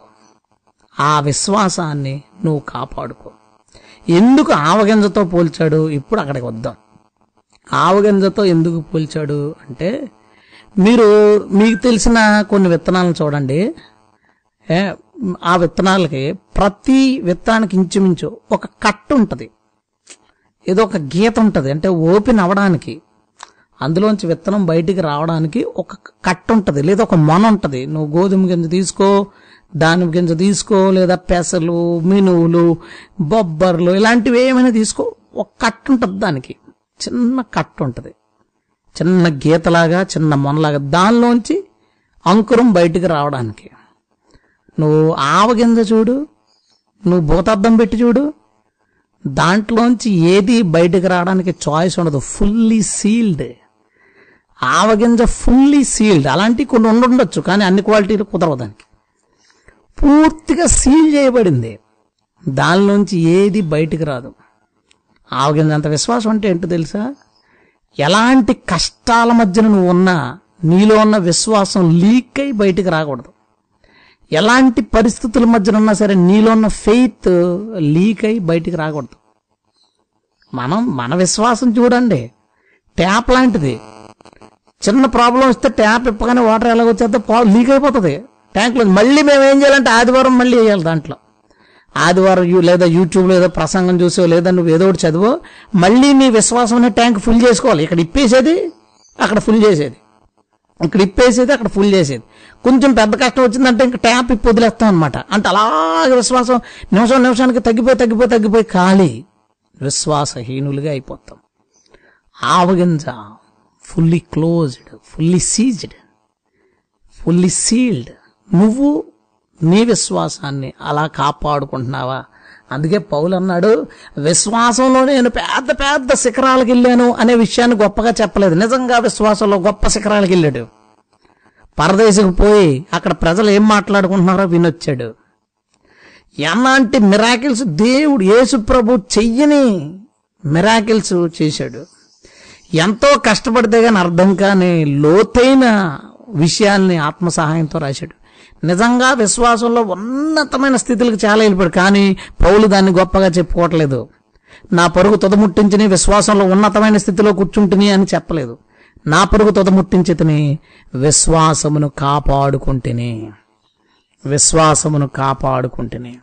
ఎందుకు ఆవగింజతో పోల్చాడు? ఇప్పుడు అక్కడికి వద్దాం. ఆవగింజతో ఎందుకు పోల్చాడు అంటే మీకు తెలిసిన కొన్ని విత్తనాలను చూడండి. ఆ విత్తనాలకి ప్రతి విత్తనానికి ఇంచుమించు ఒక కట్టు ఉంటుంది, ఏదో ఒక గీత ఉంటుంది. అంటే ఓపెన్ అవ్వడానికి, అందులోంచి విత్తనం బయటికి రావడానికి ఒక కట్టు ఉంటుంది, లేదా ఒక మొన ఉంటుంది. నువ్వు గోధుమ గింజ తీసుకో, దానిమ్మ గింజ తీసుకో, లేదా పెసలు, మినువులు, బొబ్బర్లు ఇలాంటివి ఏమైనా తీసుకో, ఒక కట్టు ఉంటుంది. దానికి చిన్న కట్టు ఉంటుంది, చిన్న గీతలాగా, చిన్న మొనలాగా. దానిలోంచి అంకురం బయటికి రావడానికి నువ్వు ఆవగింజ చూడు, నువ్వు భూతద్దం పెట్టి చూడు, దాంట్లోంచి ఏది బయటకు రావడానికి చాయిస్ ఉండదు. ఫుల్లీ సీల్డ్ ఆవగింజ, ఫుల్లీ సీల్డ్. అలాంటివి కొన్ని ఉండొచ్చు, కానీ అన్ని క్వాలిటీలు కుదరవు. దానికి పూర్తిగా సీల్ చేయబడింది, దానిలోంచి ఏది బయటకు రాదు. ఆవగింజ అంత విశ్వాసం అంటే ఏంటో తెలుసా? ఎలాంటి కష్టాల మధ్యన నువ్వు ఉన్నా నీలో ఉన్న విశ్వాసం లీక్ అయి బయటకు రాకూడదు. ఎలాంటి పరిస్థితుల మధ్యన ఉన్నా సరే నీలో ఉన్న ఫెయిత్ లీక్ అయి బయటికి రాకూడదు. మన విశ్వాసం చూడండి, ట్యాప్ లాంటిది. చిన్న ప్రాబ్లం వస్తే ట్యాప్ ఇప్పగానే వాటర్ ఎలాగొచ్చేస్తే లీక్ అయిపోతుంది ట్యాంక్లో. మళ్ళీ మేము ఏం చేయాలంటే ఆదివారం మళ్ళీ వేయాలి. దాంట్లో ఆదివారం లేదా యూట్యూబ్లో ఏదో ప్రసంగం చూసో, లేదా నువ్వు ఏదో ఒకటి చదివో, మళ్ళీ నీ విశ్వాసం అనే ట్యాంక్ ఫుల్ చేసుకోవాలి. ఇక్కడ ఇప్పేసేది, అక్కడ ఫుల్ చేసేది, ఇక్కడ ఇప్పేసేది, అక్కడ ఫుల్ చేసేది. కొంచెం పెద్ద కష్టం వచ్చిందంటే ఇంకా ట్యాప్ ఇప్పి వదిలేస్తాం అనమాట. అంటే అలాగే విశ్వాసం నిమిషానికి తగ్గిపోయి ఖాళీ, విశ్వాసహీనులుగా అయిపోతాం. ఆవగింజ ఫుల్లీ క్లోజ్డ్, ఫుల్లీ సీల్డ్. నువ్వు నీ విశ్వాసాన్ని అలా కాపాడుకుంటున్నావా? అందుకే పౌలు అన్నాడు, విశ్వాసంలో నేను పెద్ద పెద్ద శిఖరాలకు వెళ్ళాను అనే విషయాన్ని గొప్పగా చెప్పలేదు. నిజంగా విశ్వాసంలో గొప్ప శిఖరాలకు వెళ్ళాడు. పరదేశకు పోయి అక్కడ ప్రజలు ఏం మాట్లాడుకుంటున్నారో వినొచ్చాడు. ఎలాంటి మిరాకిల్స్ దేవుడు యేసు ప్రభు చెయ్యని మిరాకిల్స్ చేశాడు. ఎంతో కష్టపడితే కానీ అర్థం కాని లోతైన విషయాల్ని ఆత్మ సహాయంతో రాశాడు. నిజంగా విశ్వాసంలో ఉన్నతమైన స్థితులకు చాలా వెళ్ళిపోయాడు. కానీ పౌలు దాన్ని గొప్పగా చెప్పుకోవట్లేదు. నా పరుగు తుదముట్టించిని, విశ్వాసంలో ఉన్నతమైన స్థితిలో కూర్చుంటుని అని చెప్పలేదు. నా పరుగు తుదముట్టించితిని, విశ్వాసమును కాపాడుకుంటుని. విశ్వాసమును కాపాడుకుంటుని.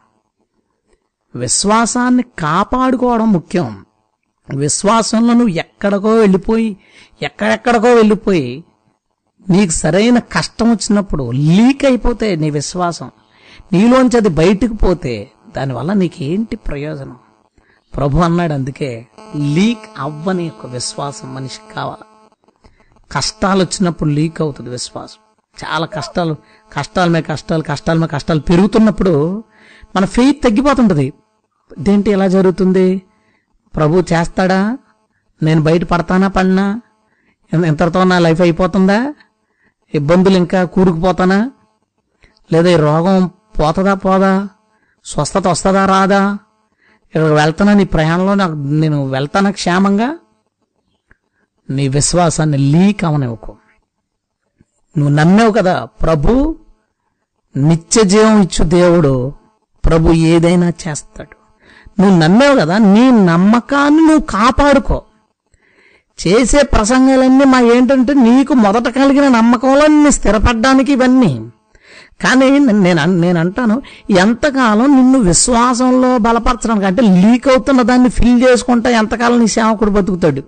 విశ్వాసాన్ని కాపాడుకోవడం ముఖ్యం. విశ్వాసంలో నువ్వు ఎక్కడెక్కడికో వెళ్ళిపోయి నీకు సరైన కష్టం వచ్చినప్పుడు లీక్ అయిపోతే నీ విశ్వాసం, నీలోంచి అది బయటకు పోతే దానివల్ల నీకేంటి ప్రయోజనం? ప్రభు అన్నాడు, అందుకే లీక్ అవ్వని ఒక విశ్వాసం మనిషికి కావాలి. కష్టాలు వచ్చినప్పుడు లీక్ అవుతుంది విశ్వాసం. చాలా కష్టాల మీద కష్టాలు పెరుగుతున్నప్పుడు మన ఫెయిత్ తగ్గిపోతుంటది. ఇదేంటి ఇలా జరుగుతుంది? ప్రభు చేస్తాడా? నేను బయట పడినా ఇంతటితో నా లైఫ్ అయిపోతుందా? ఇబ్బందులు ఇంకా కూరుకుపోతానా? లేదా ఈ రోగం పోదా? స్వస్థత వస్తుందా రాదా? ఇక్కడ వెళ్తానా? నీ ప్రయాణంలో నేను వెళ్తానా క్షేమంగా? నీ విశ్వాసాన్ని లీక్ అవనివ్వకు. నువ్వు నమ్మావు కదా, ప్రభు నిత్య జీవం ఇచ్చు దేవుడు, ప్రభు ఏదైనా చేస్తాడు. నువ్వు నమ్మావు కదా, నీ నమ్మకాన్ని నువ్వు కాపాడుకో. చేసే ప్రసంగాలన్నీ ఏంటంటే నీకు మొదట కలిగిన నమ్మకంలో నిన్ను స్థిరపడ్డానికి ఇవన్నీ. కానీ నేను అంటాను, ఎంతకాలం నిన్ను విశ్వాసంలో బలపరచడానికి, అంటే లీక్ అవుతున్న దాన్ని ఫిల్ చేసుకుంటా ఎంతకాలం నీ సేవకుడు బతుకుతాడు?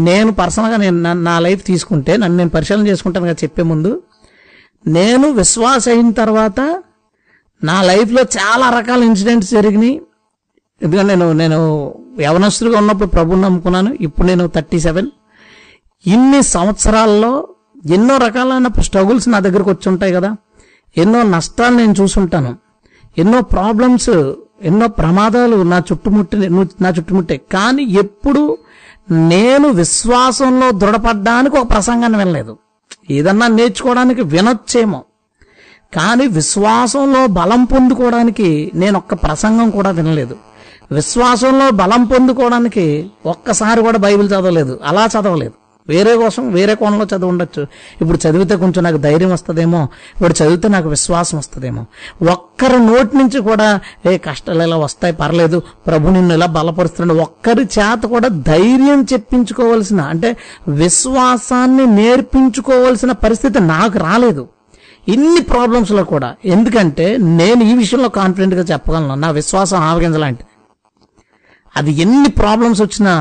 నేను పర్సనల్గా నా లైఫ్ తీసుకుంటే, నేను పరిశీలన చేసుకుంటాను కదా చెప్పే ముందు. నేను విశ్వాస అయిన తర్వాత నా లైఫ్లో చాలా రకాల ఇన్సిడెంట్స్ జరిగినాయి. ఎందుకంటే నేను యవనస్తుడిగా ఉన్నప్పుడు ప్రభువుని నమ్ముకున్నాను. ఇప్పుడు నేను 37. ఇన్ని సంవత్సరాల్లో ఎన్నో రకాలైన స్ట్రగుల్స్ నా దగ్గరకు వచ్చి ఉంటాయి కదా. ఎన్నో నష్టాలు నేను చూసుంటాను. ఎన్నో ప్రాబ్లమ్స్, ఎన్నో ప్రమాదాలు నా చుట్టుముట్టే. కానీ ఎప్పుడు నేను విశ్వాసంలో దృఢపడ్డానికి ఒక ప్రసంగాన్ని వినలేదు. ఏదన్నా నేర్చుకోవడానికి వినొచ్చేమో, కానీ విశ్వాసంలో బలం పొందుకోవడానికి నేను ఒక్క ప్రసంగం కూడా వినలేదు. విశ్వాసంలో బలం పొందుకోవడానికి ఒక్కసారి కూడా బైబిల్ చదవలేదు. అలా చదవలేదు, వేరే కోణంలో చదివి ఉండొచ్చు. ఇప్పుడు చదివితే కొంచెం నాకు ధైర్యం వస్తుందేమో, ఇప్పుడు చదివితే నాకు విశ్వాసం వస్తుందేమో. ఒక్కరి నోటి నుంచి కూడా కష్టాలు ఇలా వస్తాయి, పర్లేదు, ప్రభు నిన్ను ఇలా బలపరుస్తున్నాడు, ఒక్కరి చేత కూడా ధైర్యం చెప్పించుకోవాల్సిన, అంటే విశ్వాసాన్ని నేర్పించుకోవాల్సిన పరిస్థితి నాకు రాలేదు ఇన్ని ప్రాబ్లమ్స్ లో కూడా. ఎందుకంటే నేను ఈ విషయంలో కాన్ఫిడెంట్ గా చెప్పగలను, నా విశ్వాసం ఆవగింజలాంటిది. అది ఎన్ని ప్రాబ్లమ్స్ వచ్చినా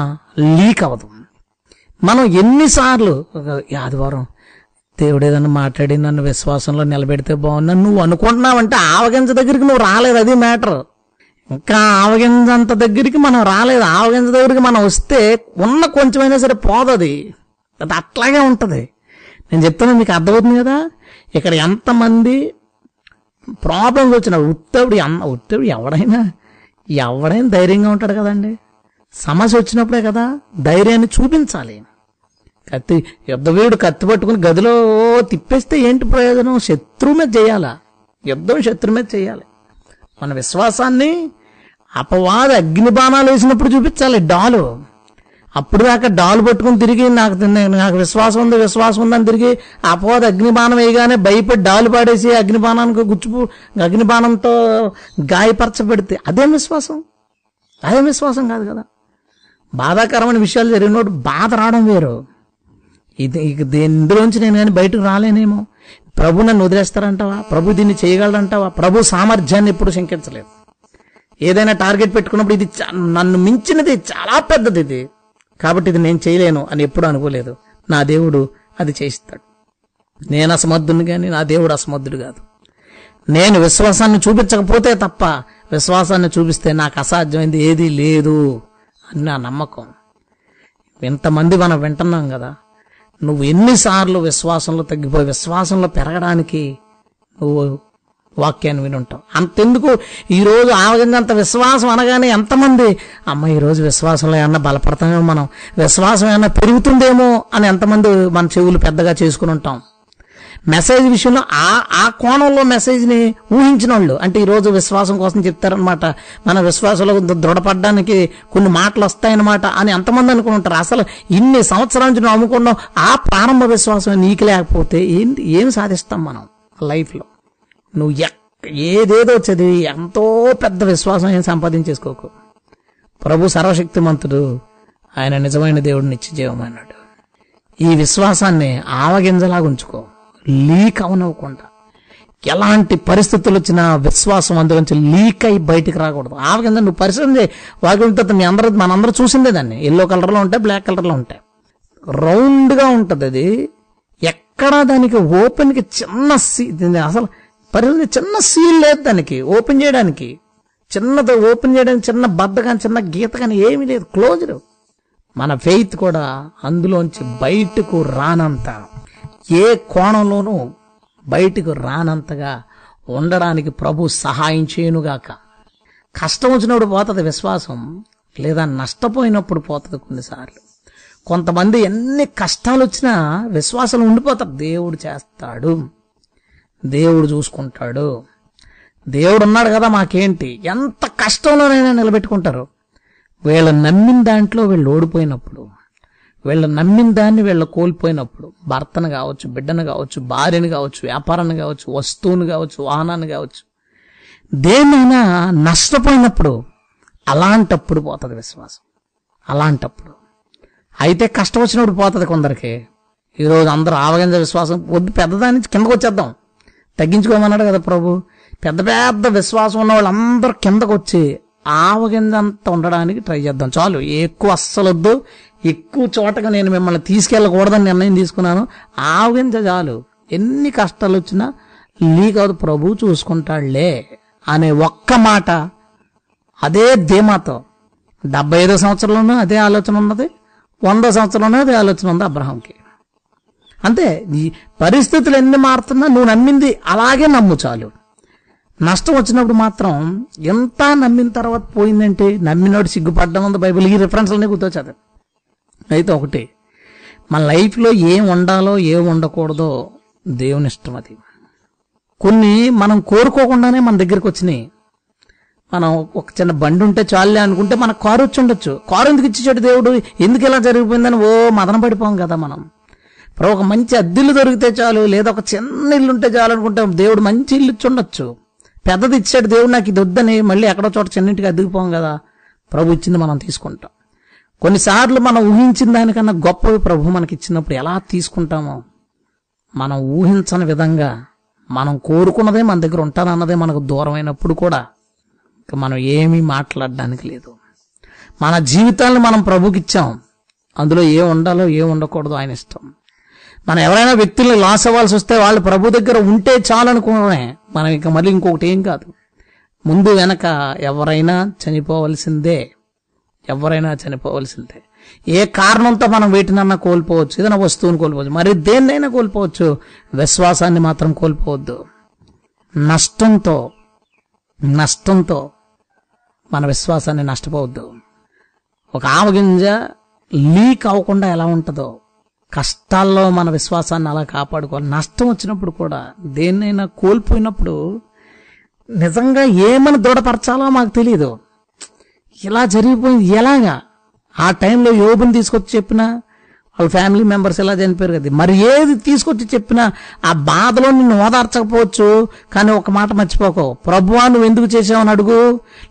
లీక్ అవ్వదు. మనం ఎన్నిసార్లు ఆదివారం దేవుడు ఏదన్నా మాట్లాడి నన్ను విశ్వాసంలో నిలబెడితే బాగున్నా నువ్వు అనుకుంటున్నావంటే ఆవగింజ దగ్గరికి నువ్వు రాలేదు. అది మ్యాటర్. ఇంకా ఆవగింజంత దగ్గరికి మనం రాలేదు. ఆవగింజ దగ్గరికి మనం వస్తే ఉన్న కొంచెమైనా సరే పోదది, అది అట్లాగే ఉంటది. నేను చెప్తాను, మీకు అర్థమవుతుంది కదా. ఇక్కడ ఎంతమంది ప్రాబ్లమ్స్ వచ్చినా ఉత్తవుడు ఎవడైనా ధైర్యంగా ఉంటాడు కదండి. సమస్య వచ్చినప్పుడే కదా ధైర్యాన్ని చూపించాలి. యుద్ధవీరుడు కత్తి పట్టుకుని గదిలో తిప్పేస్తే ఏంటి ప్రయోజనం? శత్రువు మీద చేయాలా యుద్ధం? శత్రువు మీద చేయాలి. మన విశ్వాసాన్ని అపవాద అగ్ని బాణాలు వేసినప్పుడు చూపించాలి. డాలు అప్పుడు దాకా డాలు పట్టుకుని తిరిగి నాకు విశ్వాసం ఉందని తిరిగి అపవాద అగ్నిబాణం వేయగానే భయపడి డాలు పాడేసి అగ్నిబాణానికి అగ్నిబాణంతో గాయపరచబడితే అదేం విశ్వాసం? అదేం విశ్వాసం కాదు కదా. బాధాకరమైన విషయాలు జరిగినప్పుడు బాధ రావడం వేరు. ఇందులోంచి నేను కానీ బయటకు రాలేనేమో, ప్రభు నన్ను వదిలేస్తారంటావా, ప్రభు దీన్ని చేయగలరంటావా? ప్రభు సామర్థ్యాన్ని ఎప్పుడు శంకించలేదు. ఏదైనా టార్గెట్ పెట్టుకున్నప్పుడు ఇది నన్ను మించినది, చాలా పెద్దది ఇది, కాబట్టి ఇది నేను చేయలేను అని ఎప్పుడు అనుకోలేదు. నా దేవుడు అది చేయిస్తాడు. నేను అసమర్థుని కానీ నా దేవుడు అసమర్థుడు కాదు. నేను విశ్వాసాన్ని చూపించకపోతే తప్ప, విశ్వాసాన్ని చూపిస్తే నాకు అసాధ్యమైంది ఏదీ లేదు అని నా నమ్మకం. ఇంతమంది మనం వింటున్నాం కదా. నువ్వు ఎన్నిసార్లు విశ్వాసంలో తగ్గిపోయి విశ్వాసంలో పెరగడానికి నువ్వు వాక్యాన్ని వినుంటావు. అంతెందుకు ఈరోజు ఆవగింజంత విశ్వాసం అనగానే ఎంతమంది అమ్మ ఈరోజు విశ్వాసంలో ఏమన్నా బలపడతామేమో, మనం విశ్వాసం ఏమన్నా పెరుగుతుందేమో అని ఎంతమంది మన చెవులు పెద్దగా చేసుకుని ఉంటాం. మెసేజ్ విషయంలో ఆ కోణంలో మెసేజ్ని ఊహించిన వాళ్ళు, అంటే ఈరోజు విశ్వాసం కోసం చెప్తారనమాట, మన విశ్వాసంలో దృఢపడడానికి కొన్ని మాటలు వస్తాయన్నమాట అని ఎంతమంది అనుకుని ఉంటారు. అసలు ఇన్ని సంవత్సరాల నుంచి నువ్వు అమ్ముకున్నావు, ఆ ప్రారంభ విశ్వాసం నీకు లేకపోతే ఏం సాధిస్తాం మనం లైఫ్లో? నువ్వు ఏదేదో చదివి ఎంతో పెద్ద విశ్వాసం ఏం సంపాదించేసుకోకు. ప్రభు సర్వశక్తిమంతుడు, ఆయన నిజమైన దేవుడు, నిత్యజీవం అన్నాడు. ఈ విశ్వాసాన్ని ఆవగింజలాగా ఉంచుకో, లీక్ అవనివ్వకుండా. ఎలాంటి పరిస్థితులు వచ్చినా విశ్వాసం అందులోంచి లీక్ అయి బయటికి రాకూడదు. ఆవగింజ నువ్వు పరిశ్రమ చేయి, వాకి మనందరూ చూసిందే దాన్ని. ఎల్లో కలర్లో ఉంటాయి, బ్లాక్ కలర్లో ఉంటాయి, రౌండ్గా ఉంటుంది. అది ఎక్కడా దానికి ఓపెన్కి అసలు పరిస్థితి చిన్న సీల్ లేదు దానికి ఓపెన్ చేయడానికి. ఓపెన్ చేయడానికి చిన్న బద్ద కానీ చిన్న గీత కానీ ఏమీ లేదు, క్లోజ్డ్. మన ఫెయిత్ కూడా అందులోంచి బయటకు రానంత, ఏ కోణంలోనూ బయటకు రానంతగా ఉండడానికి ప్రభు సహాయం చేయనుగాక. కష్టం వచ్చినప్పుడు పోతుంది విశ్వాసం, లేదా నష్టపోయినప్పుడు పోతుంది కొన్నిసార్లు. కొంతమంది ఎన్ని కష్టాలు వచ్చినా విశ్వాసం ఉండిపోతారు. దేవుడు చేస్తాడు, దేవుడు చూసుకుంటాడు, దేవుడు ఉన్నాడు కదా మాకేంటి, ఎంత కష్టంలోనైనా నిలబెట్టుకుంటారు. వీళ్ళ నమ్మిన దాంట్లో వీళ్ళు ఓడిపోయినప్పుడు, వీళ్ళ నమ్మిన దాన్ని వీళ్ళు కోల్పోయినప్పుడు, భర్తను కావచ్చు, బిడ్డను కావచ్చు, భార్యను కావచ్చు, వ్యాపారాన్ని కావచ్చు, వస్తువును కావచ్చు, వాహనాన్ని కావచ్చు, దేన్నైనా నష్టపోయినప్పుడు, అలాంటప్పుడు పోతుంది విశ్వాసం. అలాంటప్పుడు అయితే కష్టం వచ్చినప్పుడు పోతుంది కొందరికి. ఈరోజు అందరూ ఆవగింజ విశ్వాసం వద్దు, పెద్దదాని కిందకు వచ్చేద్దాం, తగ్గించుకోమన్నాడు కదా ప్రభు. పెద్ద పెద్ద విశ్వాసం ఉన్న వాళ్ళందరూ కిందకు వచ్చి ఆవగింజంతా ఉండడానికి ట్రై చేద్దాం. చాలు, ఎక్కువ అస్సలు వద్దు, ఎక్కువ చోటగా నేను మిమ్మల్ని తీసుకెళ్ళకూడదని నిర్ణయం తీసుకున్నాను. ఆవగింజ చాలు, ఎన్ని కష్టాలు వచ్చినా లీక్ అవుతుంది, ప్రభు చూసుకుంటాడులే అనే ఒక్క మాట, అదే ధీమాతో 75 సంవత్సరంలోనూ అదే ఆలోచన ఉన్నది, 100 సంవత్సరంలోనూ అదే ఆలోచన ఉంది అబ్రహాంకి. అంతే, ఈ పరిస్థితులు ఎన్ని మారుతున్నా నువ్వు నమ్మింది అలాగే నమ్ము చాలు. నష్టం వచ్చినప్పుడు మాత్రం ఎంత నమ్మిన తర్వాత పోయిందంటే నమ్మినోడు సిగ్గుపడ్డం ఉంది బైబిల్. ఈ రిఫరెన్స్లన్నీ గుర్తొచ్చారు. అయితే ఒకటి, మన లైఫ్లో ఏం ఉండాలో ఏం ఉండకూడదో దేవుని ఇష్టం. అది కొన్ని మనం కోరుకోకుండానే మన దగ్గరికి వచ్చినాయి. మనం ఒక చిన్న బండి ఉంటే చాలులే అనుకుంటే మనకు కారు వచ్చి ఉండొచ్చు. కారు ఎందుకు ఇచ్చేసాడు దేవుడు, ఎందుకు ఇలా జరిగిపోయిందని మదన పడిపోం కదా మనం. ఇప్పుడు ఒక మంచి అద్దెలు దొరికితే చాలు, లేదా ఒక చిన్న ఇల్లు ఉంటే చాలు అనుకుంటాం. దేవుడు మంచి ఇల్లు ఇచ్చి ఉండొచ్చు, పెద్దది ఇచ్చాడు దేవుడు, నాకు ఇది వద్దని మళ్ళీ ఎక్కడో చోట చిన్నింటికి అద్దెకిపోం కదా. ప్రభు ఇచ్చింది మనం తీసుకుంటాం. కొన్నిసార్లు మనం ఊహించిన దానికన్నా గొప్పవి ప్రభు మనకి ఇచ్చినప్పుడు ఎలా తీసుకుంటామో, మనం ఊహించని విధంగా మనం కోరుకున్నదే మన దగ్గర ఉంటానన్నదే మనకు దూరమైనప్పుడు కూడా మనం ఏమీ మాట్లాడడానికి లేదు. మన జీవితాలను మనం ప్రభుకి ఇచ్చాం, అందులో ఏ ఉండాలో ఏ ఉండకూడదో ఆయన ఇష్టం. మనం ఎవరైనా వ్యక్తుల్ని లాస్ అవ్వాల్సి వస్తే వాళ్ళు ప్రభు దగ్గర ఉంటే చాలు అనుకోవడమే. మనం ఇక మళ్ళీ ఇంకొకటి ఏం కాదు. ముందు వెనక ఎవరైనా చనిపోవలసిందే, ఎవరైనా చనిపోవలసిందే. ఏ కారణంతో మనం వేటినన్నా కోల్పోవచ్చు, ఏదైనా వస్తువుని కోల్పోవచ్చు, మరి దేన్నైనా కోల్పోవచ్చు, విశ్వాసాన్ని మాత్రం కోల్పోవద్దు. నష్టంతో మన విశ్వాసాన్ని నష్టపోవద్దు. ఒక ఆవగింజ లీక్ అవ్వకుండా ఎలా ఉంటుందో కష్టాల్లో మన విశ్వాసాన్ని అలా కాపాడుకోవాలి. నష్టం వచ్చినప్పుడు కూడా, దేన్నైనా కోల్పోయినప్పుడు నిజంగా ఏమని దృఢపరచాలో మాకు తెలియదు. ఇలా జరిగిపోయింది ఎలాగా? ఆ టైంలో యోబుని తీసుకొచ్చి చెప్పినా వాళ్ళ ఫ్యామిలీ మెంబర్స్ ఎలా చనిపోయారు కదా, మరి ఏది తీసుకొచ్చి చెప్పినా ఆ బాధలో నిన్ను ఓదార్చకపోవచ్చు, కానీ ఒక మాట మర్చిపోకు, ప్రభువా నువ్వు ఎందుకు చేసావని అడుగు,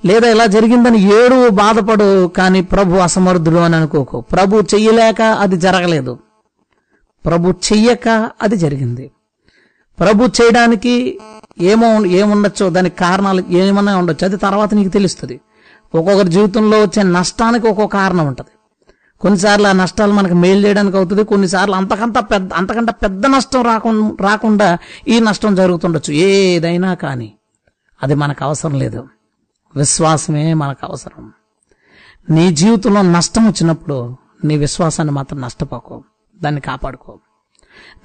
లేదా ఇలా జరిగిందని ఏడు బాధపడు, కానీ ప్రభు అసమర్థుడు అని అనుకోకు. ప్రభు చెయ్యలేక అది జరగలేదు, ప్రభు చెయ్యక అది జరిగింది. ప్రభు చేయడానికి ఏముండొచ్చో దానికి కారణాలు ఏమన్నా ఉండొచ్చు, అది తర్వాత నీకు తెలుస్తుంది. ఒక్కొక్కరి జీవితంలో వచ్చే నష్టానికి ఒక్కొక్క కారణం ఉంటుంది. కొన్నిసార్లు ఆ నష్టాలు మనకు మేలు చేయడానికి అవుతుంది, కొన్నిసార్లు అంతకంటే పెద్ద నష్టం రాకుండా ఈ నష్టం జరుగుతుండొచ్చు. ఏదైనా కానీ అది మనకు అవసరం లేదు, విశ్వాసమే మనకు అవసరం. నీ జీవితంలో నష్టం వచ్చినప్పుడు నీ విశ్వాసాన్ని మాత్రం నష్టపోకు, దాన్ని కాపాడుకో.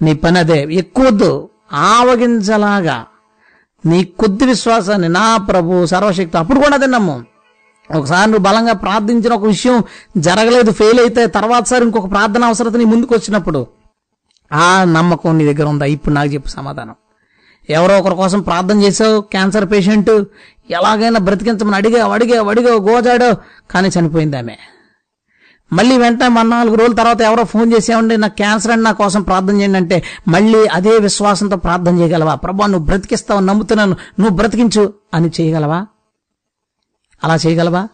నీ పని అదే, ఎక్కువద్దు, ఆవగింజలాగా నీ కొద్ది విశ్వాసాన్ని, నా ప్రభు సర్వశక్తి, అప్పుడు కూడా అదే నమ్ము. ఒకసారి నువ్వు బలంగా ప్రార్థించిన ఒక విషయం జరగలేదు, ఫెయిల్ అయితే తర్వాత సారి ఇంకొక ప్రార్థన అవసరత నీ ముందుకు వచ్చినప్పుడు ఆ నమ్మకం నీ దగ్గర ఉందా? ఇప్పుడు నాకు చెప్పు సమాధానం. ఎవరో ఒకరి కోసం ప్రార్థన చేసావు, క్యాన్సర్ పేషెంట్, ఎలాగైనా బ్రతికించమని అడిగావు, గోజాడావు, కానీ చనిపోయింది ఆమె. మళ్ళీ వెంటనే 4 రోజుల తర్వాత ఎవరో ఫోన్ చేసేవండి, నాకు క్యాన్సర్ అని నా కోసం ప్రార్థన చేయండి అంటే మళ్ళీ అదే విశ్వాసంతో ప్రార్థన చేయగలవా? ప్రభా నువ్వు బ్రతికిస్తావు, నమ్ముతున్నాను, నువ్వు బ్రతికించు అని చేయగలవా? అలా చేయగలవా?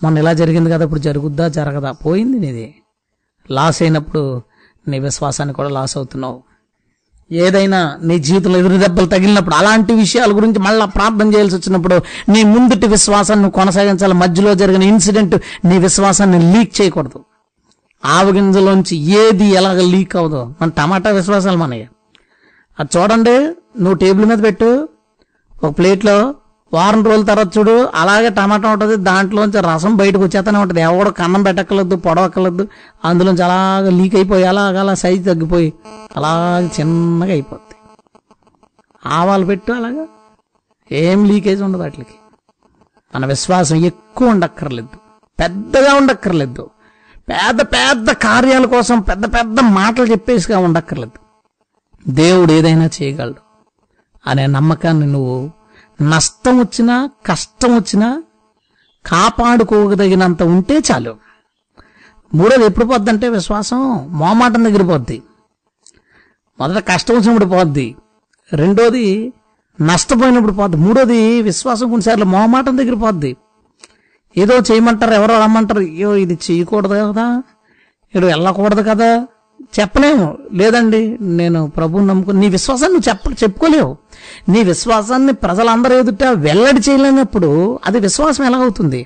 మొన్న ఇలా జరిగింది కదా, ఇప్పుడు జరుగుద్దా జరగదా? పోయింది నీది. లాస్ అయినప్పుడు నీ విశ్వాసాన్ని కూడా లాస్ అవుతున్నావు. ఏదైనా నీ జీవితంలో ఎదురు దెబ్బలు తగిలినప్పుడు, అలాంటి విషయాల గురించి మళ్ళీ ప్రార్థన చేయాల్సి వచ్చినప్పుడు నీ ముందుటి విశ్వాసాన్ని కొనసాగించాలి. మధ్యలో జరిగిన ఇన్సిడెంట్ నీ విశ్వాసాన్ని లీక్ చేయకూడదు. ఆవగింజలోంచి ఏది ఎలాగ లీక్ అవ్వదు. మన టమాటా విశ్వాసాలు మనయ్య. అది చూడండి, నువ్వు టేబుల్ మీద పెట్టు, ఒక ప్లేట్లో, వారం రోజుల తర్వాత చూడు అలాగే టమాటా ఉంటుంది, దాంట్లోంచి రసం బయటకు వచ్చేస్తూనే ఉంటుంది. ఎవడో కన్నం పెట్టక్కర్లేదు, పొడవక్కర్లేదు, అందులోంచి అలాగ లీక్ అయిపోయి అలా సైజు తగ్గిపోయి అలాగే చిన్నగా అయిపోద్ది. ఆవాలు పెట్టు, అలాగా ఏం లీకేజ్ ఉండదు వాటికి. మన విశ్వాసం ఎక్కువ ఉండక్కర్లేదు, పెద్దగా ఉండక్కర్లేదు, పెద్ద పెద్ద కార్యాల కోసం పెద్ద పెద్ద మాటలు చెప్పేసిగా ఉండక్కర్లేదు. దేవుడు ఏదైనా చేయగలడు అనే నమ్మకాన్ని నువ్వు నష్టం వచ్చినా కష్టం వచ్చినా కాపాడుకోదగినంత ఉంటే చాలు. మూడోది ఎప్పుడు పోద్ది అంటే విశ్వాసం మోమాటం దగ్గర పోద్ది. మొదట కష్టం వచ్చినప్పుడు పోద్ది, రెండోది నష్టపోయినప్పుడు పోద్ది, మూడోది విశ్వాసం కొన్నిసార్లు మోమాటం దగ్గర పోద్ది. ఏదో చేయమంటారు, ఎవరో రమ్మంటారు, అయ్యో ఇది చేయకూడదు కదా, ఇడు వెళ్ళకూడదు కదా, చెప్పలేము. లేదండి నేను ప్రభువుని నమ్ముకుని, నీ విశ్వాసాన్ని నువ్వు చెప్పుకోలేవు. నీ విశ్వాసాన్ని ప్రజలందరూ ఎదుట వెల్లడి చేయలేనప్పుడు అది విశ్వాసం ఎలా అవుతుంది?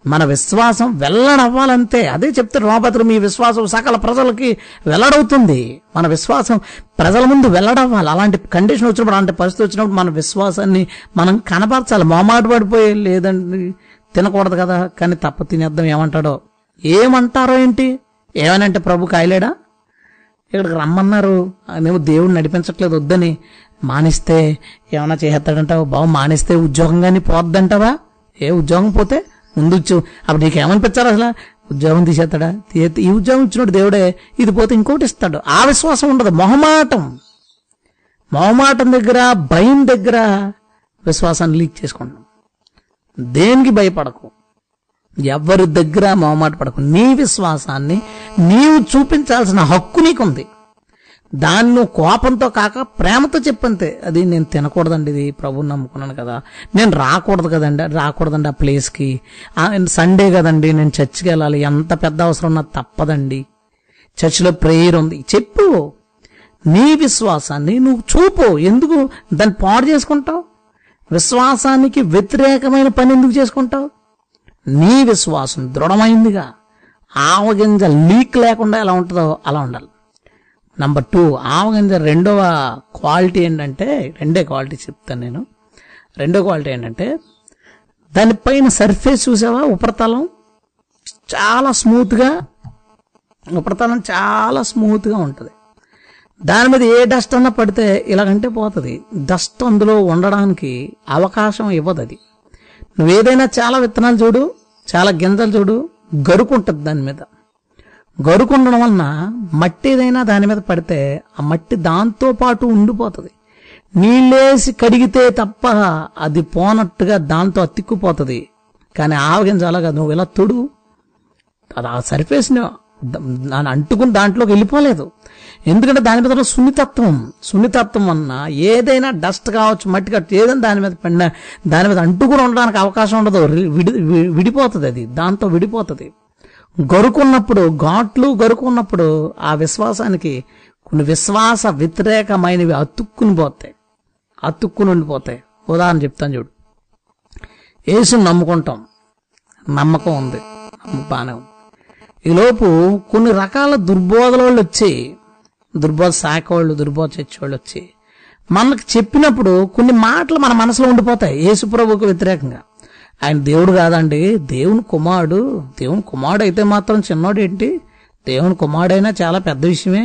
మన విశ్వాసం వెల్లడవ్వాలంతే. అదే చెప్తారు రోమపత్రులు, మీ విశ్వాసం సకల ప్రజలకి వెల్లడవుతుంది. మన విశ్వాసం ప్రజల ముందు వెల్లడవ్వాలి. అలాంటి కండిషన్ వచ్చినప్పుడు, అలాంటి పరిస్థితి వచ్చినప్పుడు మన విశ్వాసాన్ని మనం కనపరచాలి. మొహమాట పడిపోయి లేదండి తినకూడదు కదా, కానీ తప్ప తినేద్దాం, ఏమంటారో ఏంటి, ఏమనంటే ప్రభు కాయలేడా, ఇక్కడికి రమ్మన్నారు, నువ్వు దేవుడు నడిపించట్లేదు వద్దని, మానేస్తే ఏమన్నా చేస్తాడంటావు? బాబు మానేస్తే ఉద్యోగం కానీ పోద్దంటావా? ఏ ఉద్యోగం పోతే ముందు అప్పుడు నీకేమనిపించారు? అసలు ఉద్యోగం తీసేస్తాడా? ఈ ఉద్యోగం ఇచ్చినట్టు దేవుడే, ఇది పోతే ఇంకోటి ఇస్తాడు. ఆ విశ్వాసం ఉండదు. మొహమాటం దగ్గర, భయం దగ్గర విశ్వాసాన్ని లీక్ చేసుకుంటాం. దేనికి భయపడకు, ఎవరి దగ్గర మొహమాట పడకు. నీ విశ్వాసాన్ని నీవు చూపించాల్సిన హక్కు నీకుంది. దాన్ని నువ్వు కోపంతో కాక ప్రేమతో చెప్పంతే. అది నేను తినకూడదండి, ఇది ప్రభువుని నమ్ముకున్నాను కదా, నేను రాకూడదండి ఆ ప్లేస్కి, సండే కదండి నేను చర్చికి వెళ్ళాలి, ఎంత పెద్ద అవసరం నాకు తప్పదండి, చర్చిలో ప్రేయర్ ఉంది, చెప్పు. నీ విశ్వాసాన్ని నువ్వు చూపు. ఎందుకు దాన్ని పాడు చేసుకుంటావు? విశ్వాసానికి వ్యతిరేకమైన పని ఎందుకు చేసుకుంటావు? నీ విశ్వాసం దృఢమైందిగా, ఆవగింజ లీక్ లేకుండా ఎలా ఉంటుందో అలా ఉండాలి. నంబర్ 2, ఆవగింజ రెండవ క్వాలిటీ ఏంటంటే, రెండే క్వాలిటీ చెప్తాను నేను. రెండో క్వాలిటీ ఏంటంటే, దానిపైన సర్ఫేస్ చూసావా, ఉపరితలం చాలా స్మూత్గా ఉంటుంది. దాని మీద ఏ డస్ట్ అన్నా పడితే ఇలాగంటే పోతుంది. డస్ట్ అందులో ఉండడానికి అవకాశం ఇవ్వదు. అది నువ్వేదైనా చాలా విత్తనాలు చూడు, చాలా గింజలు చూడు, గరుకుంటుంది దాని మీద. గరుకుండడం వలన మట్టి ఏదైనా దాని మీద పడితే ఆ మట్టి దాంతో పాటు ఉండిపోతుంది. నీళ్ళేసి కడిగితే తప్ప అది పోనట్టుగా దాంతో అతిక్కుపోతుంది. కానీ ఆవగింజ అలాగా నువ్వు ఇలా తొడు, అది ఆ సర్ఫేస్ని అంటుకుని దాంట్లోకి వెళ్ళిపోలేదు. ఎందుకంటే దాని మీద సున్నితత్వం అన్న ఏదైనా డస్ట్ కావచ్చు, మట్టి కావచ్చు, ఏదైనా దాని మీద పడినా దాని మీద అంటుకుని ఉండడానికి అవకాశం ఉండదు. విడిపోతుంది, అది దాంతో విడిపోతుంది. గరుకున్నప్పుడు ఆ విశ్వాసానికి కొన్ని విశ్వాస వ్యతిరేకమైనవి అతుక్కుని ఉండిపోతాయి. ఉదాహరణ చెప్తాను చూడు. యేసుని నమ్ముకుంటాం, నమ్మకం ఉంది, బాగానే ఉంది. ఈలోపు కొన్ని రకాల దుర్బోధల వాళ్ళు వచ్చి, దుర్బోధ శాఖ వాళ్ళు, దుర్బోధ చర్చోళ్ళు వచ్చి మనకు చెప్పినప్పుడు కొన్ని మాటలు మన మనసులో ఉండిపోతాయి. యేసు ప్రభువుకు వ్యతిరేకంగా. ఆయన దేవుడు కాదండి, దేవుని కుమారుడు అయితే మాత్రం చిన్నోడు ఏంటి, దేవుని కుమారుడైనా చాలా పెద్ద విషయమే,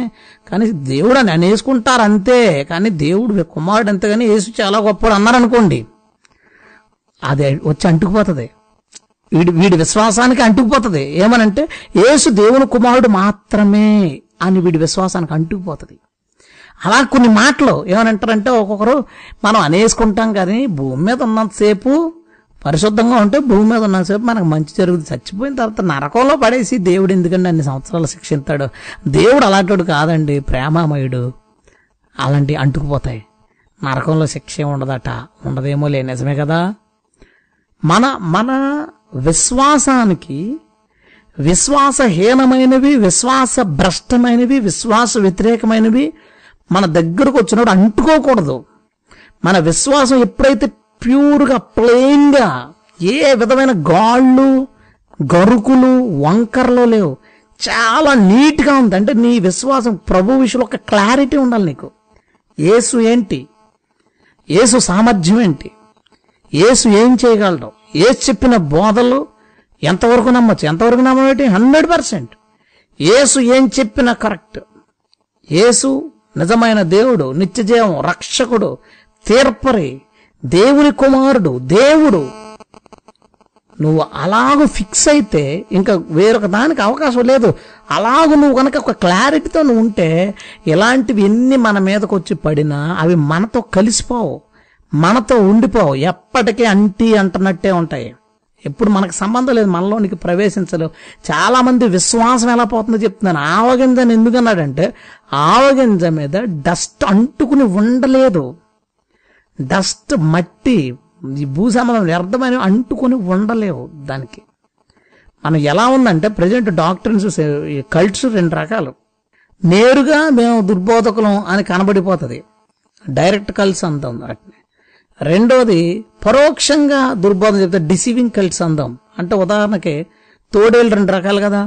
కానీ దేవుడు అని అనేసుకుంటారు అంతే, కానీ దేవుడు కుమారుడు అంతే, కానీ యేసు చాలా గొప్పవాడు అన్నారనుకోండి, అది వచ్చి అంటుకుపోతుంది. వీడి విశ్వాసానికి అంటుకుపోతుంది. ఏమనంటే యేసు దేవుని కుమారుడు మాత్రమే అని వీడి విశ్వాసానికి అంటుకుపోతుంది. అలా కొన్ని మాటలు ఏమనంటారంటే, ఒక్కొక్కరు మనం అనేసుకుంటాం కానీ భూమి మీద ఉన్నంతసేపు పరిశుద్ధంగా ఉంటే భూమి మీద ఉన్నంతసేపు మనకు మంచి జరుగుతుంది. చచ్చిపోయిన తర్వాత నరకంలో పడేసి దేవుడు ఎందుకంటే అన్ని సంవత్సరాలు శిక్షిస్తాడు? దేవుడు అలాంటి కాదండి, ప్రేమామయుడు. అలాంటివి అంటుకుపోతాయి. నరకంలో శిక్ష ఉండదట, ఉండదేమో లే, నిజమే కదా. మన విశ్వాసానికి విశ్వాసహీనమైనవి, విశ్వాస భ్రష్టమైనవి, విశ్వాస వ్యతిరేకమైనవి మన దగ్గరకు వచ్చినప్పుడు అంటుకోకూడదు. మన విశ్వాసం ఎప్పుడైతే ప్యూర్గా, ప్లెయిన్గా, ఏ విధమైన గాళ్ళు గరుకులు వంకరలు లేవు, చాలా నీట్గా ఉంది అంటే నీ విశ్వాసం ప్రభు విషయంలో ఒక క్లారిటీ ఉండాలి నీకు. యేసు ఏంటి, యేసు సామర్థ్యం ఏంటి, యేసు ఏం చేయగలడు, యేసు చెప్పిన బోధలు ఎంతవరకు నమ్మచ్చు, ఎంతవరకు నమ్మేటి 100%. యేసు ఏం చెప్పినా కరెక్ట్. యేసు నిజమైన దేవుడు, నిత్యజీవం, రక్షకుడు, తీర్పరి, దేవుని కుమారుడు, దేవుడు. నువ్వు అలాగూ ఫిక్స్ అయితే ఇంకా వేరొక దానికి అవకాశం లేదు. అలాగూ నువ్వు కనుక ఒక క్లారిటీతో నువ్వు ఉంటే ఇలాంటివి ఎన్ని మన మీదకి వచ్చి పడినా అవి మనతో కలిసిపోవు, మనతో ఉండిపోవు, ఎప్పటికీ అంటున్నట్టే ఉంటాయి. ఎప్పుడు మనకు సంబంధం లేదు, మనలోనికి ప్రవేశించలేవు. చాలా మంది విశ్వాసం ఎలా పోతుందో చెప్తున్నాను. ఆవగింజని ఎందుకన్నాడంటే, ఆవగింజ మీద డస్ట్ అంటుకుని ఉండలేదు. డస్ట్, మట్టి, ఈ భూసంబంధం వ్యర్థమైన అంటుకొని ఉండలేవు దానికి. మనం ఎలా ఉందంటే ప్రజెంట్ డాక్టర్స్, కల్ట్స్ 2 రకాలు. నేరుగా మేము దుర్బోధకులం అని కనబడిపోతుంది, డైరెక్ట్ కల్ట్స్ అంటాం వాటిని. రెండోది పరోక్షంగా దుర్బోధన చెప్తే డిసీవింగ్ కల్ట్స్ అందాం. అంటే ఉదాహరణకి తోడేలు 2 రకాలు కదా.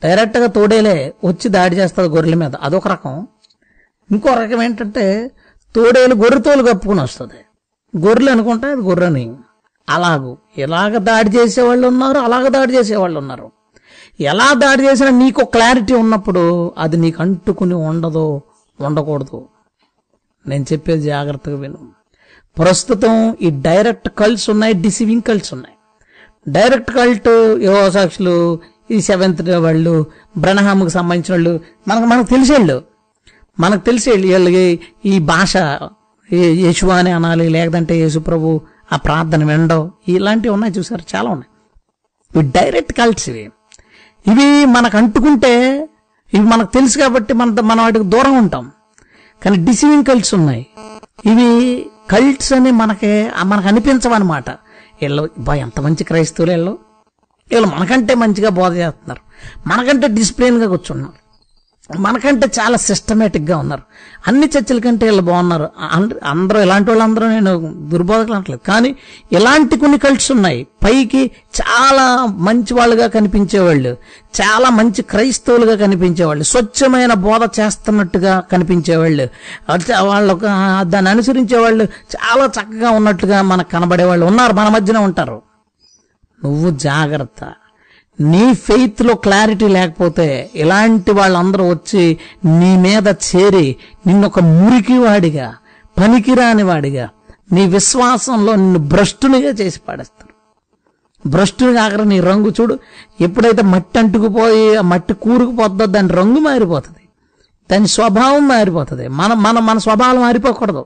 డైరెక్ట్గా తోడేలే వచ్చి దాడి చేస్తుంది గొర్రెల మీద, అదొక రకం. ఇంకో రకం ఏంటంటే తోడేలు గొర్రెతోలు కప్పుకుని వస్తుంది, గొర్రెలు అనుకుంటే అది గొర్రెని. అలాగూ ఎలాగ దాడి చేసేవాళ్ళు ఉన్నారు, అలాగ దాడి చేసేవాళ్ళు ఉన్నారు. ఎలా దాడి చేసినా నీకు క్లారిటీ ఉన్నప్పుడు అది నీకు అంటుకుని ఉండకూడదు. నేను చెప్పేది జాగ్రత్తగా విను. ప్రస్తుతం ఈ డైరెక్ట్ కల్ట్స్ ఉన్నాయి, డిసీవింగ్ కల్ట్స్ ఉన్నాయి. డైరెక్ట్ కల్ట్ యెహోవా సాక్షులు, ఈ 7th డే వాళ్ళు, బ్రనహాముకు సంబంధించిన వాళ్ళు, మనకు తెలిసేళ్ళు, వీళ్ళకి ఈ భాష యేషువా అని అనాలి, లేదంటే యేసు ప్రభు ఆ ప్రార్థన వినడం, ఇలాంటివి ఉన్నాయి చూసారు, చాలా ఉన్నాయి. ఇవి డైరెక్ట్ కల్ట్స్. ఇవి మనకు అంటుకుంటే ఇవి మనకు తెలుసు కాబట్టి మన వాటికి దూరం ఉంటాం. కానీ డిసీవింగ్ కల్ట్స్ ఉన్నాయి. ఇవి కల్ట్స్ అని మనకు అనిపించవన్నమాట. వీళ్ళు ఎంత మంచి క్రైస్తవులు, వీళ్ళు మనకంటే మంచిగా బోధ చేస్తున్నారు, మనకంటే డిసిప్లిన్గా కూర్చున్నారు, మనకంటే చాలా సిస్టమేటిక్గా ఉన్నారు, అన్ని చర్చల కంటే వీళ్ళు బాగున్నారు. అందరూ ఇలాంటి వాళ్ళందరూ నేను దుర్బోధకులు అనట్లేదు, కానీ ఇలాంటి కొన్ని కల్ట్స్ ఉన్నాయి. పైకి చాలా మంచి వాళ్ళుగా కనిపించేవాళ్ళు, చాలా మంచి క్రైస్తవులుగా కనిపించేవాళ్ళు, స్వచ్ఛమైన బోధ చేస్తున్నట్టుగా కనిపించేవాళ్ళు, వాళ్ళకు దాన్ని అనుసరించేవాళ్ళు చాలా చక్కగా ఉన్నట్టుగా మనకు కనబడేవాళ్ళు ఉన్నారు, మన మధ్యన ఉంటారు. నువ్వు జాగ్రత్త. నీ ఫెయిత్ లో క్లారిటీ లేకపోతే ఇలాంటి వాళ్ళందరూ వచ్చి నీ మీద చేరి నిన్నొక మురికి వాడిగా, పనికిరాని వాడిగా, నీ విశ్వాసంలో నిన్ను భ్రష్టునిగా చేసి పాడేస్తారు. భ్రష్టునిగా ఆఖరి నీ రంగు చూడు, ఎప్పుడైతే మట్టి అంటుకుపోయి ఆ మట్టి కూరుకుపోతుందో దాని రంగు మారిపోతుంది, దాని స్వభావం మారిపోతుంది. మన స్వభావం మారిపోకూడదు.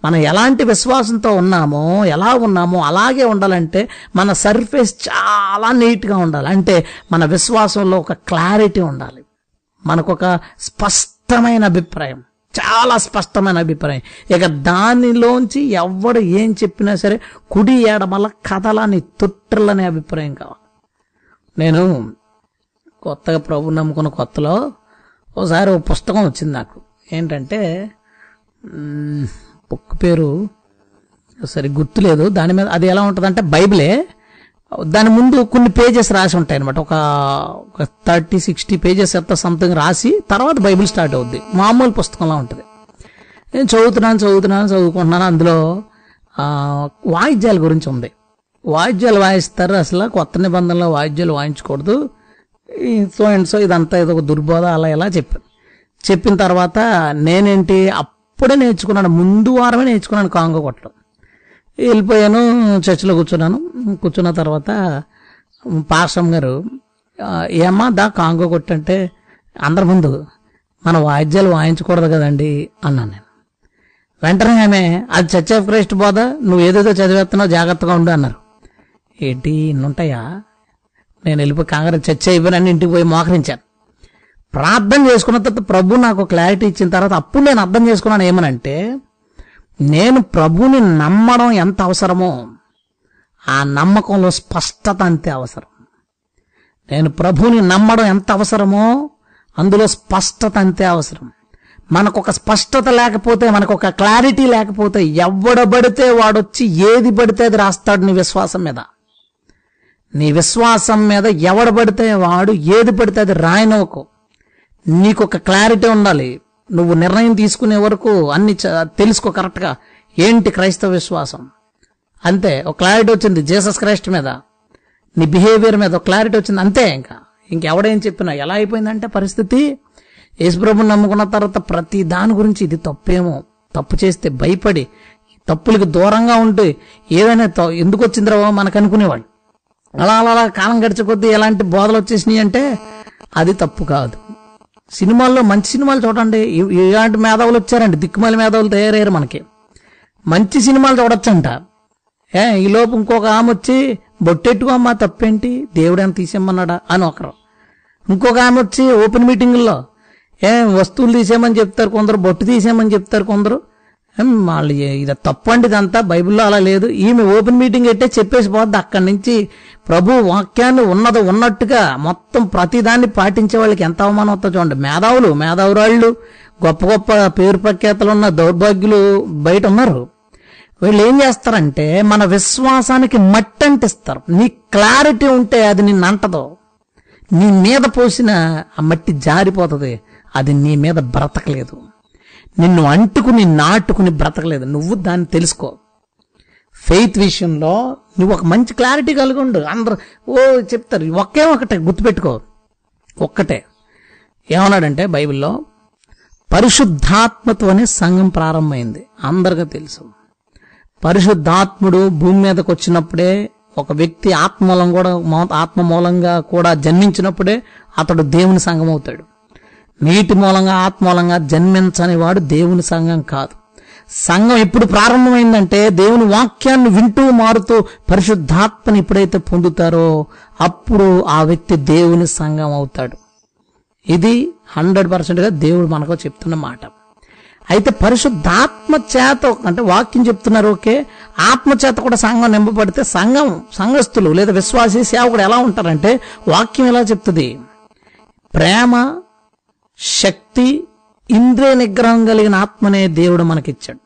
మనం ఎలాంటి విశ్వాసంతో ఉన్నామో, ఎలా ఉన్నామో అలాగే ఉండాలంటే మన సర్ఫేస్ చాలా నీట్గా ఉండాలి. అంటే మన విశ్వాసంలో ఒక క్లారిటీ ఉండాలి, మనకొక స్పష్టమైన అభిప్రాయం, చాలా స్పష్టమైన అభిప్రాయం. ఇక దానిలోంచి ఎవడు ఏం చెప్పినా సరే కుడి ఎడమల కథలని తొట్టిల్లనే అభిప్రాయం కావాలి. నేను కొత్తగా ప్రభు నమ్ముకున్న కొత్తలో ఒకసారి ఒక పుస్తకం వచ్చింది నాకు. ఏంటంటే బుక్ పేరు సరి గుర్తులేదు. దాని మీద అది ఎలా ఉంటుందంటే బైబిలే, దాని ముందు కొన్ని పేజెస్ రాసి ఉంటాయి అనమాట. ఒక 30-60 పేజెస్ ఎంత సంథింగ్ రాసి తర్వాత బైబిల్ స్టార్ట్ అవుద్ది. మామూలు పుస్తకంలా ఉంటుంది. నేను చదువుకుంటున్నాను. అందులో వాయిద్యాల గురించి ఉంది. వాయిద్యాలు వాయిస్తారు, అసలు కొత్త నిబంధనలో వాయిద్యాలు వాయించకూడదు, సో ఇదంతా ఏదో ఒక దుర్బోధ అలా ఎలా చెప్పిన తర్వాత నేనేంటి అప్పుడే నేర్చుకున్నాను, ముందు వారమే నేర్చుకున్నాను కాంగో కొట్టడం. వెళ్ళిపోయాను, చర్చిలో కూర్చున్న తర్వాత పాస్టర్ గారు ఏమ్మా దా కాంగో కొట్టంటే అందరి ముందు మన వాయిద్యాలు వాయించకూడదు కదండి అన్నాను నేను. వెంటనే ఆమె, అది చర్చ్ ఆఫ్ క్రైస్ట్ బోధ, నువ్వు ఏదేదో చదివేస్తున్నావు, జాగ్రత్తగా ఉండు అన్నారు. ఏంటి ఇన్నుంటాయా? నేను వెళ్ళిపోయి కాంగ్రెస్ చర్చ అయిపోయినని ఇంటికి పోయి మోకరించాను. ప్రార్థన చేసుకున్న తర్వాత ప్రభు నాకు క్లారిటీ ఇచ్చిన తర్వాత అప్పుడు నేను అర్థం చేసుకున్నాను ఏమనంటే, నేను ప్రభుని నమ్మడం ఎంత అవసరమో ఆ నమ్మకంలో స్పష్టత అంతే అవసరం. నేను ప్రభుని నమ్మడం ఎంత అవసరమో అందులో స్పష్టత అంతే అవసరం. మనకొక స్పష్టత లేకపోతే, మనకొక క్లారిటీ లేకపోతే ఎవడబడితే వాడొచ్చి ఏది పడితే అది రాస్తాడు నీ విశ్వాసం మీద. నీ విశ్వాసం మీద ఎవడబడితే వాడు ఏది పడితే అది రాయనవకు. నీకొక క్లారిటీ ఉండాలి. నువ్వు నిర్ణయం తీసుకునే వరకు అన్ని తెలుసుకో కరెక్ట్గా. ఏంటి క్రైస్తవ విశ్వాసం? అంతే. ఒక క్లారిటీ వచ్చింది జీసస్ క్రైస్ట్ మీద, నీ బిహేవియర్ మీద ఒక క్లారిటీ వచ్చింది, అంతే. ఇంకెవడేం చెప్పినా. ఎలా అయిపోయిందంటే పరిస్థితి, యేసుప్రభుని నమ్ముకున్న తర్వాత ప్రతి దాని గురించి ఇది తప్పేమో, తప్పు చేస్తే భయపడి తప్పులకి దూరంగా ఉంటే ఏదైనా ఎందుకు వచ్చిందిరా మనకు అనుకునేవాళ్ళు. అలా అలా కాలం గడిచే కొద్దీ ఎలాంటి బోధలు వచ్చేసినాయి అంటే అది తప్పు కాదు. సినిమాల్లో మంచి సినిమాలు చూడండి, ఇలాంటి మేధావులు వచ్చారండి, దిక్కుమాలి మేధావులు తయారయ్యారు మనకి. మంచి సినిమాలు చూడొచ్చంట. ఈ లోపు ఇంకొక ఆమె వచ్చి బొట్టెట్టుకో అమ్మా తప్పేంటి, దేవుడేమో తీసేయమన్నాడా అని ఒకరు. ఇంకొక ఆమె వచ్చి ఓపెన్ మీటింగుల్లో వస్తువులు తీసేయమని చెప్తారు కొందరు, బొట్టు తీసేయమని చెప్తారు కొందరు. వాళ్ళు ఇది తప్పండి, ఇదంతా బైబిల్లో అలా లేదు. ఈమె ఓపెన్ మీటింగ్ అయితే చెప్పేసి పోద్ది. అక్కడి నుంచి ప్రభు వాక్యాన్ని ఉన్నది ఉన్నట్టుగా మొత్తం ప్రతిదాన్ని పాటించే వాళ్ళకి ఎంత అవమానం అవుతుందో చూడండి. మేధావురాళ్ళు, గొప్ప గొప్ప పేరు ప్రఖ్యాతలు ఉన్న దౌర్భాగ్యులు బయట ఉన్నారు. వీళ్ళు ఏం చేస్తారంటే మన విశ్వాసానికి మట్టి అంటిస్తారు. నీ క్లారిటీ ఉంటే అది నిన్ను అంటదో, నీ మీద పోసిన ఆ మట్టి జారిపోతుంది, అది నీ మీద బ్రతకలేదు. నిన్ను అంటుకుని నాటుకుని బ్రతకలేదు. నువ్వు దాన్ని తెలుసుకో. ఫెయిత్ విషయంలో నువ్వు ఒక మంచి క్లారిటీ కలిగి ఉండు. అందరూ చెప్తారు, ఒకటే గుర్తుపెట్టుకో. ఒక్కటే ఏమన్నాడంటే బైబిల్లో, పరిశుద్ధాత్మతోనే సంఘం ప్రారంభమైంది. అందరికీ తెలుసు. పరిశుద్ధాత్ముడు భూమి మీదకి వచ్చినప్పుడే, ఒక వ్యక్తి ఆత్మ మూలంగా కూడా జన్మించినప్పుడే అతడు దేవుని సంఘం అవుతాడు. నీటి మూలంగా ఆత్మ మూలంగా జన్మించని వాడు దేవుని సంఘం కాదు. సంఘం ఎప్పుడు ప్రారంభమైందంటే దేవుని వాక్యాన్ని వింటూ మారుతూ పరిశుద్ధాత్మని ఎప్పుడైతే పొందుతారో అప్పుడు ఆ వ్యక్తి దేవుని సంఘం అవుతాడు. ఇది 100%గా దేవుడు మనకు చెప్తున్న మాట. అయితే పరిశుద్ధాత్మ చేత, అంటే వాక్యం చెప్తున్నారు ఓకే, ఆత్మ చేత కూడా సంఘం నింపబడితే సంఘస్థులు లేదా విశ్వాసీ సేవకుడు ఎలా ఉంటారంటే, వాక్యం ఎలా చెప్తుంది, ప్రేమ, శక్తి, ఇంద్రియ నిగ్రహం కలిగిన ఆత్మనే దేవుడు మనకిచ్చాడు.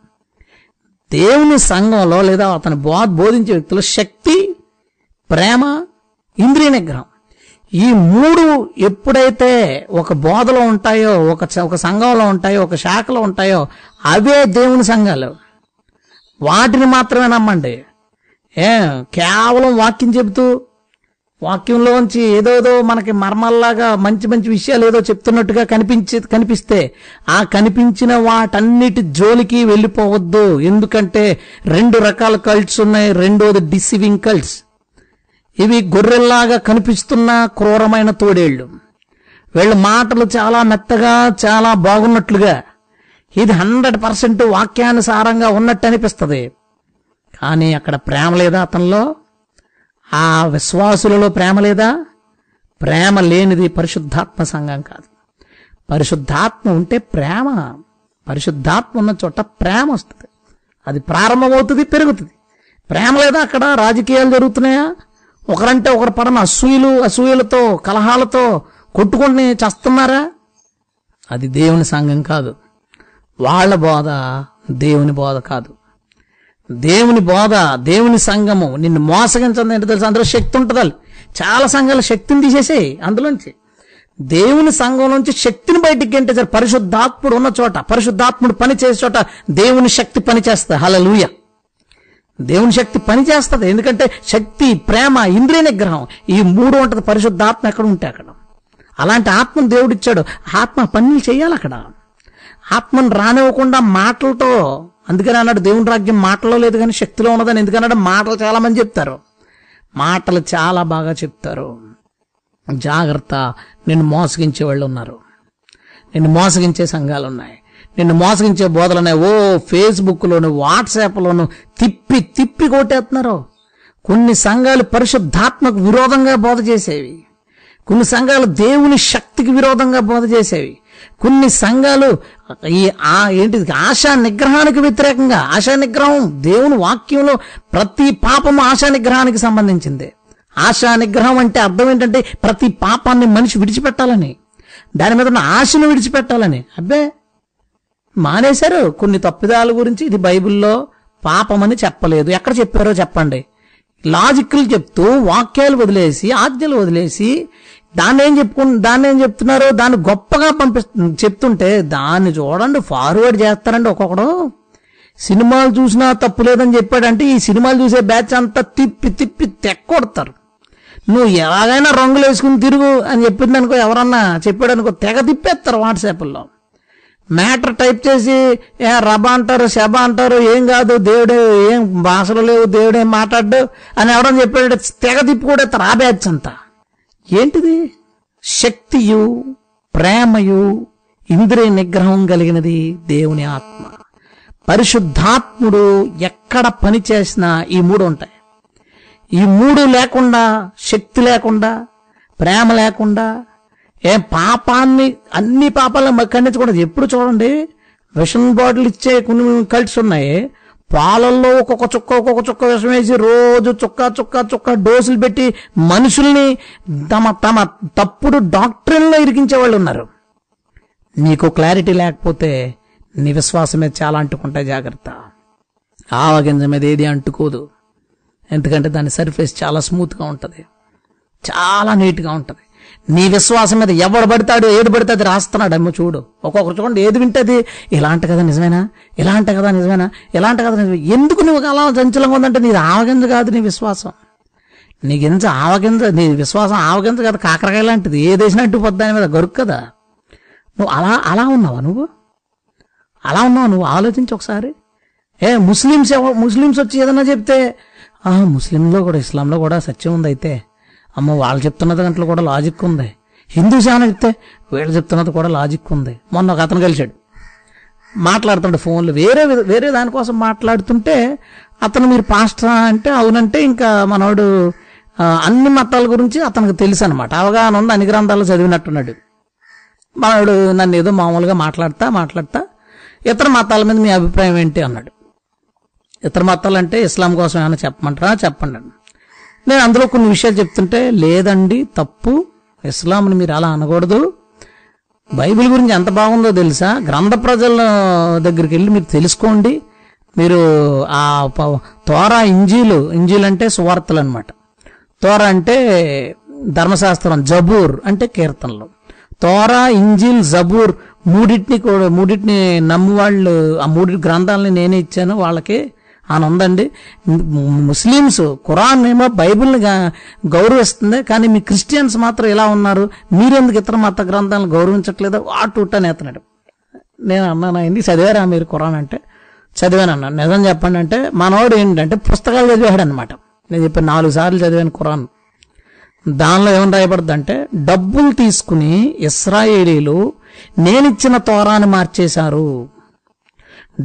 దేవుని సంఘంలో లేదా అతను బోధించే వ్యక్తులు శక్తి, ప్రేమ, ఇంద్రియ నిగ్రహం, ఈ మూడు ఎప్పుడైతే ఒక బోధలో ఉంటాయో, ఒక సంఘంలో ఉంటాయో, ఒక శాఖలో ఉంటాయో, అవే దేవుని సంఘాలు. వాటిని మాత్రమే నమ్మండి. కేవలం వాక్యం చెబుతూ వాక్యంలోంచి ఏదోదో మనకి మర్మల్లాగా మంచి మంచి విషయాలు ఏదో చెప్తున్నట్టుగా కనిపిస్తే ఆ కనిపించిన వాటన్నిటి జోలికి వెళ్ళిపోవద్దు. ఎందుకంటే 2 రకాల కల్ట్స్ ఉన్నాయి. రెండోది డిసీవింగ్ కల్ట్స్. ఇవి గొర్రెల్లాగా కనిపిస్తున్న క్రూరమైన తోడేళ్లు. వీళ్ళ మాటలు చాలా మెత్తగా, చాలా బాగున్నట్లుగా, ఇది 100% వాక్యానుసారంగా ఉన్నట్టు అనిపిస్తుంది. కానీ అక్కడ ప్రేమ లేదా అతనిలో? ఆ విశ్వాసులలో ప్రేమ లేదా? ప్రేమ లేనిది పరిశుద్ధాత్మ సంఘం కాదు. పరిశుద్ధాత్మ ఉంటే ప్రేమ, పరిశుద్ధాత్మ ఉన్న చోట ప్రేమ వస్తుంది. అది ప్రారంభమవుతుంది, పెరుగుతుంది. ప్రేమ లేదా అక్కడ రాజకీయాలు జరుగుతున్నాయా? ఒకరంటే ఒకరు పడన అసూయలతో కలహాలతో కొట్టుకొని చేస్తున్నారా? అది దేవుని సంఘం కాదు. వాళ్ళ బోధ దేవుని బోధ కాదు. దేవుని బోధ, దేవుని సంఘము నిన్ను మోసగించదు. ఏంటో తెలుసు, అందులో శక్తి ఉంటుంది. చాలా సంఘాలు శక్తిని తీసేసాయి. అందులోంచి దేవుని సంఘం నుంచి శక్తిని బయటికి గెంటేశారు. పరిశుద్ధాత్ముడు ఉన్న చోట, పరిశుద్ధాత్ముడు పని చేసే చోట దేవుని శక్తి పనిచేస్తుంది. హల్లెలూయా. దేవుని శక్తి పనిచేస్తుంది. ఎందుకంటే శక్తి, ప్రేమ, ఇంద్రియ నిగ్రహం, ఈ 3 ఉంటుంది. పరిశుద్ధాత్మ ఎక్కడ ఉంటే అక్కడ. అలాంటి ఆత్మను దేవుడిచ్చాడు. ఆత్మ పనులు చేయాలి అక్కడ. ఆత్మను రానివ్వకుండా మాటలతో, అందుకని అన్నాడు దేవుని రాజ్యం మాటలో లేదు కానీ శక్తిలో ఉన్నదని. ఎందుకన్నాడు? మాటలు చాలా మంది చెప్తారు, మాటలు చాలా బాగా చెప్తారు. జాగ్రత్త, నిన్ను మోసగించే వాళ్ళు ఉన్నారు. నిన్ను మోసగించే సంఘాలున్నాయి, నిన్ను మోసగించే బోధలున్నాయి. ఓ ఫేస్బుక్లోను వాట్సాప్లోను తిప్పి తిప్పి కొట్టేస్తున్నారు. కొన్ని సంఘాలు పరిశుద్ధాత్మకు విరోధంగా బోధ చేసేవి, కొన్ని సంఘాలు దేవుని శక్తికి విరోధంగా బోధ చేసేవి, కొన్ని సంఘాలు ఏంటిది ఆశా నిగ్రహానికి వ్యతిరేకంగా. ఆశా నిగ్రహం దేవుని వాక్యంలో ప్రతి పాపము ఆశా నిగ్రహానికి సంబంధించింది. ఆశా నిగ్రహం అంటే అర్థం ఏంటంటే ప్రతి పాపాన్ని మనిషి విడిచిపెట్టాలని, దాని మీద ఉన్న ఆశను విడిచిపెట్టాలని. అబ్బే మానేశారు. కొన్ని తప్పిదాల గురించి ఇది బైబిల్లో పాపమని చెప్పలేదు. ఎక్కడ చెప్పారో చెప్పండి. లాజిక్లు చెప్తూ వాక్యాలు వదిలేసి ఆజ్ఞలు వదిలేసి దాన్ని ఏం చెప్తున్నారో దాన్ని గొప్పగా చెప్తుంటే దాన్ని చూడండి ఫార్వర్డ్ చేస్తారండి ఒక్కొక్కడు. సినిమాలు చూసినా తప్పు లేదని చెప్పాడంటే ఈ సినిమాలు చూసే బ్యాచ్ అంతా తిప్పి తిప్పి తెక్కొడతారు. నువ్వు ఎలాగైనా రంగులు వేసుకుని తిరుగు అని చెప్పింది అనుకో, ఎవరన్నా చెప్పాడు అనుకో, తెగ తిప్పేస్తారు వాట్సాప్లో. మ్యాటర్ టైప్ చేసి రబా అంటారు, శబ అంటారు, ఏం కాదు దేవుడే, ఏం భాషలు లేవు, దేవుడేం మాట్లాడ్డు అని ఎవడని చెప్పాడు, తెగ తిప్పి కూడా ఆ బ్యాచ్ అంతా. ఏంటిది? శక్తియు ప్రేమయు ఇంద్రియ నిగ్రహం కలిగినది దేవుని ఆత్మ. పరిశుద్ధాత్ముడు ఎక్కడ పని చేసినా ఈ మూడు ఉంటాయి. ఈ మూడు లేకుండా, శక్తి లేకుండా, ప్రేమ లేకుండా, పాపాన్ని అన్ని పాపాలను ఖండించకూడదు. ఎప్పుడు చూడండి విషం బాటిల్ ఇచ్చే కొన్ని కల్ట్స్ ఉన్నాయి. పాలల్లో ఒక్కొక్క చుక్క విషం వేసి రోజు చుక్క డోసులు పెట్టి మనుషుల్ని తమ తప్పుడు డాక్టరీన్లో ఇరికించే వాళ్ళు ఉన్నారు. నీకు క్లారిటీ లేకపోతే నీ విశ్వాసం మీద చాలా అంటుకుంటాయి. జాగ్రత్త. ఆవగింజ మీద ఏది అంటుకోదు, ఎందుకంటే దాని సర్ఫేస్ చాలా స్మూత్గా ఉంటుంది, చాలా నీట్గా ఉంటుంది. నీ విశ్వాసం మీద ఎవడు పడతాడు, ఏడు పడితే అది రాస్తున్నాడు. అమ్మ చూడు, ఒక్కొక్కరు చూడండి ఏది వింటది, ఇలాంటి కదా నిజమేనా, ఇలాంటి కదా నిజమేనా, ఇలాంటి కదా నిజమే. ఎందుకు నువ్వు అలా చంచలంగా ఉందంటే నీది ఆవగింజ కాదు నీ విశ్వాసం. నీ గింజ ఆవగింజ, నీ విశ్వాసం ఆవగింజ కదా, కాకరకాయ లాంటిది. ఏ దేశం పొద్దు దాని మీద గరుకు కదా. నువ్వు అలా ఉన్నావా? నువ్వు అలా ఉన్నావు? నువ్వు ఆలోచించి ఒకసారి. ముస్లిమ్స్ వచ్చి ఏదన్నా చెప్తే ముస్లింలో కూడా ఇస్లాంలో కూడా సత్యం ఉంది, అయితే అమ్మ వాళ్ళు చెప్తున్నది దాంట్లో కూడా లాజిక్ ఉంది. హిందూస్ ఏమైనా చెప్తే వీళ్ళు చెప్తున్నది కూడా లాజిక్ ఉంది. మొన్న ఒక అతను కలిశాడు, మాట్లాడుతుంటే ఫోన్లో వేరే దానికోసం మాట్లాడుతుంటే అతను మీరు పాస్టరా అంటే అవునంటే ఇంకా మనోడు అన్ని మతాల గురించి అతనికి తెలుసు అనమాట, అవగాహన ఉంది, అన్ని గ్రంథాలు చదివినట్టున్నాడు. మనోడు నన్ను ఏదో మామూలుగా మాట్లాడతా ఇతర మతాల మీద మీ అభిప్రాయం ఏంటి అన్నాడు. ఇతర మతాలు అంటే ఇస్లాం కోసం ఏమైనా చెప్పమంటారా, చెప్పండి. నేను అందులో కొన్ని విషయాలు చెప్తుంటే లేదండి తప్పు, ఇస్లాంని మీరు అలా అనకూడదు, బైబిల్ గురించి ఎంత బాగుందో తెలుసా, గ్రంథ ప్రజల దగ్గరికి వెళ్ళి మీరు తెలుసుకోండి, మీరు ఆ తోరా ఇంజీల్ అంటే సువార్తలు అనమాట, తోరా అంటే ధర్మశాస్త్రం, జబూర్ అంటే కీర్తనలు. తోరా, ఇంజీల్, జబూర్ మూడింటిని నమ్మువాళ్ళు, ఆ మూడి గ్రంథాలని నేనే ఇచ్చాను వాళ్ళకి అని ఉందండి. ముస్లిమ్స్ ఖురాన్ ఏమో బైబిల్ని గౌరవిస్తుంది, కానీ మీ క్రిస్టియన్స్ మాత్రం ఇలా ఉన్నారు, మీరెందుకు ఇతర మత గ్రంథాలను గౌరవించట్లేదో వాటూటనేస్తున్నాడు. నేను అన్నాను, అయింది చదివారా మీరు ఖురాన్ అంటే? చదివాను అన్నాను. నిజం చెప్పండి అంటే మనవాడు ఏంటంటే పుస్తకాలు చదివాడు అనమాట. నేను చెప్పాను 4 సార్లు చదివాను ఖురాన్. దానిలో ఏమని రాయబడుతుంది అంటే, డబ్బులు తీసుకుని ఇశ్రాయేలీలు నేనిచ్చిన తోరాని మార్చేశారు,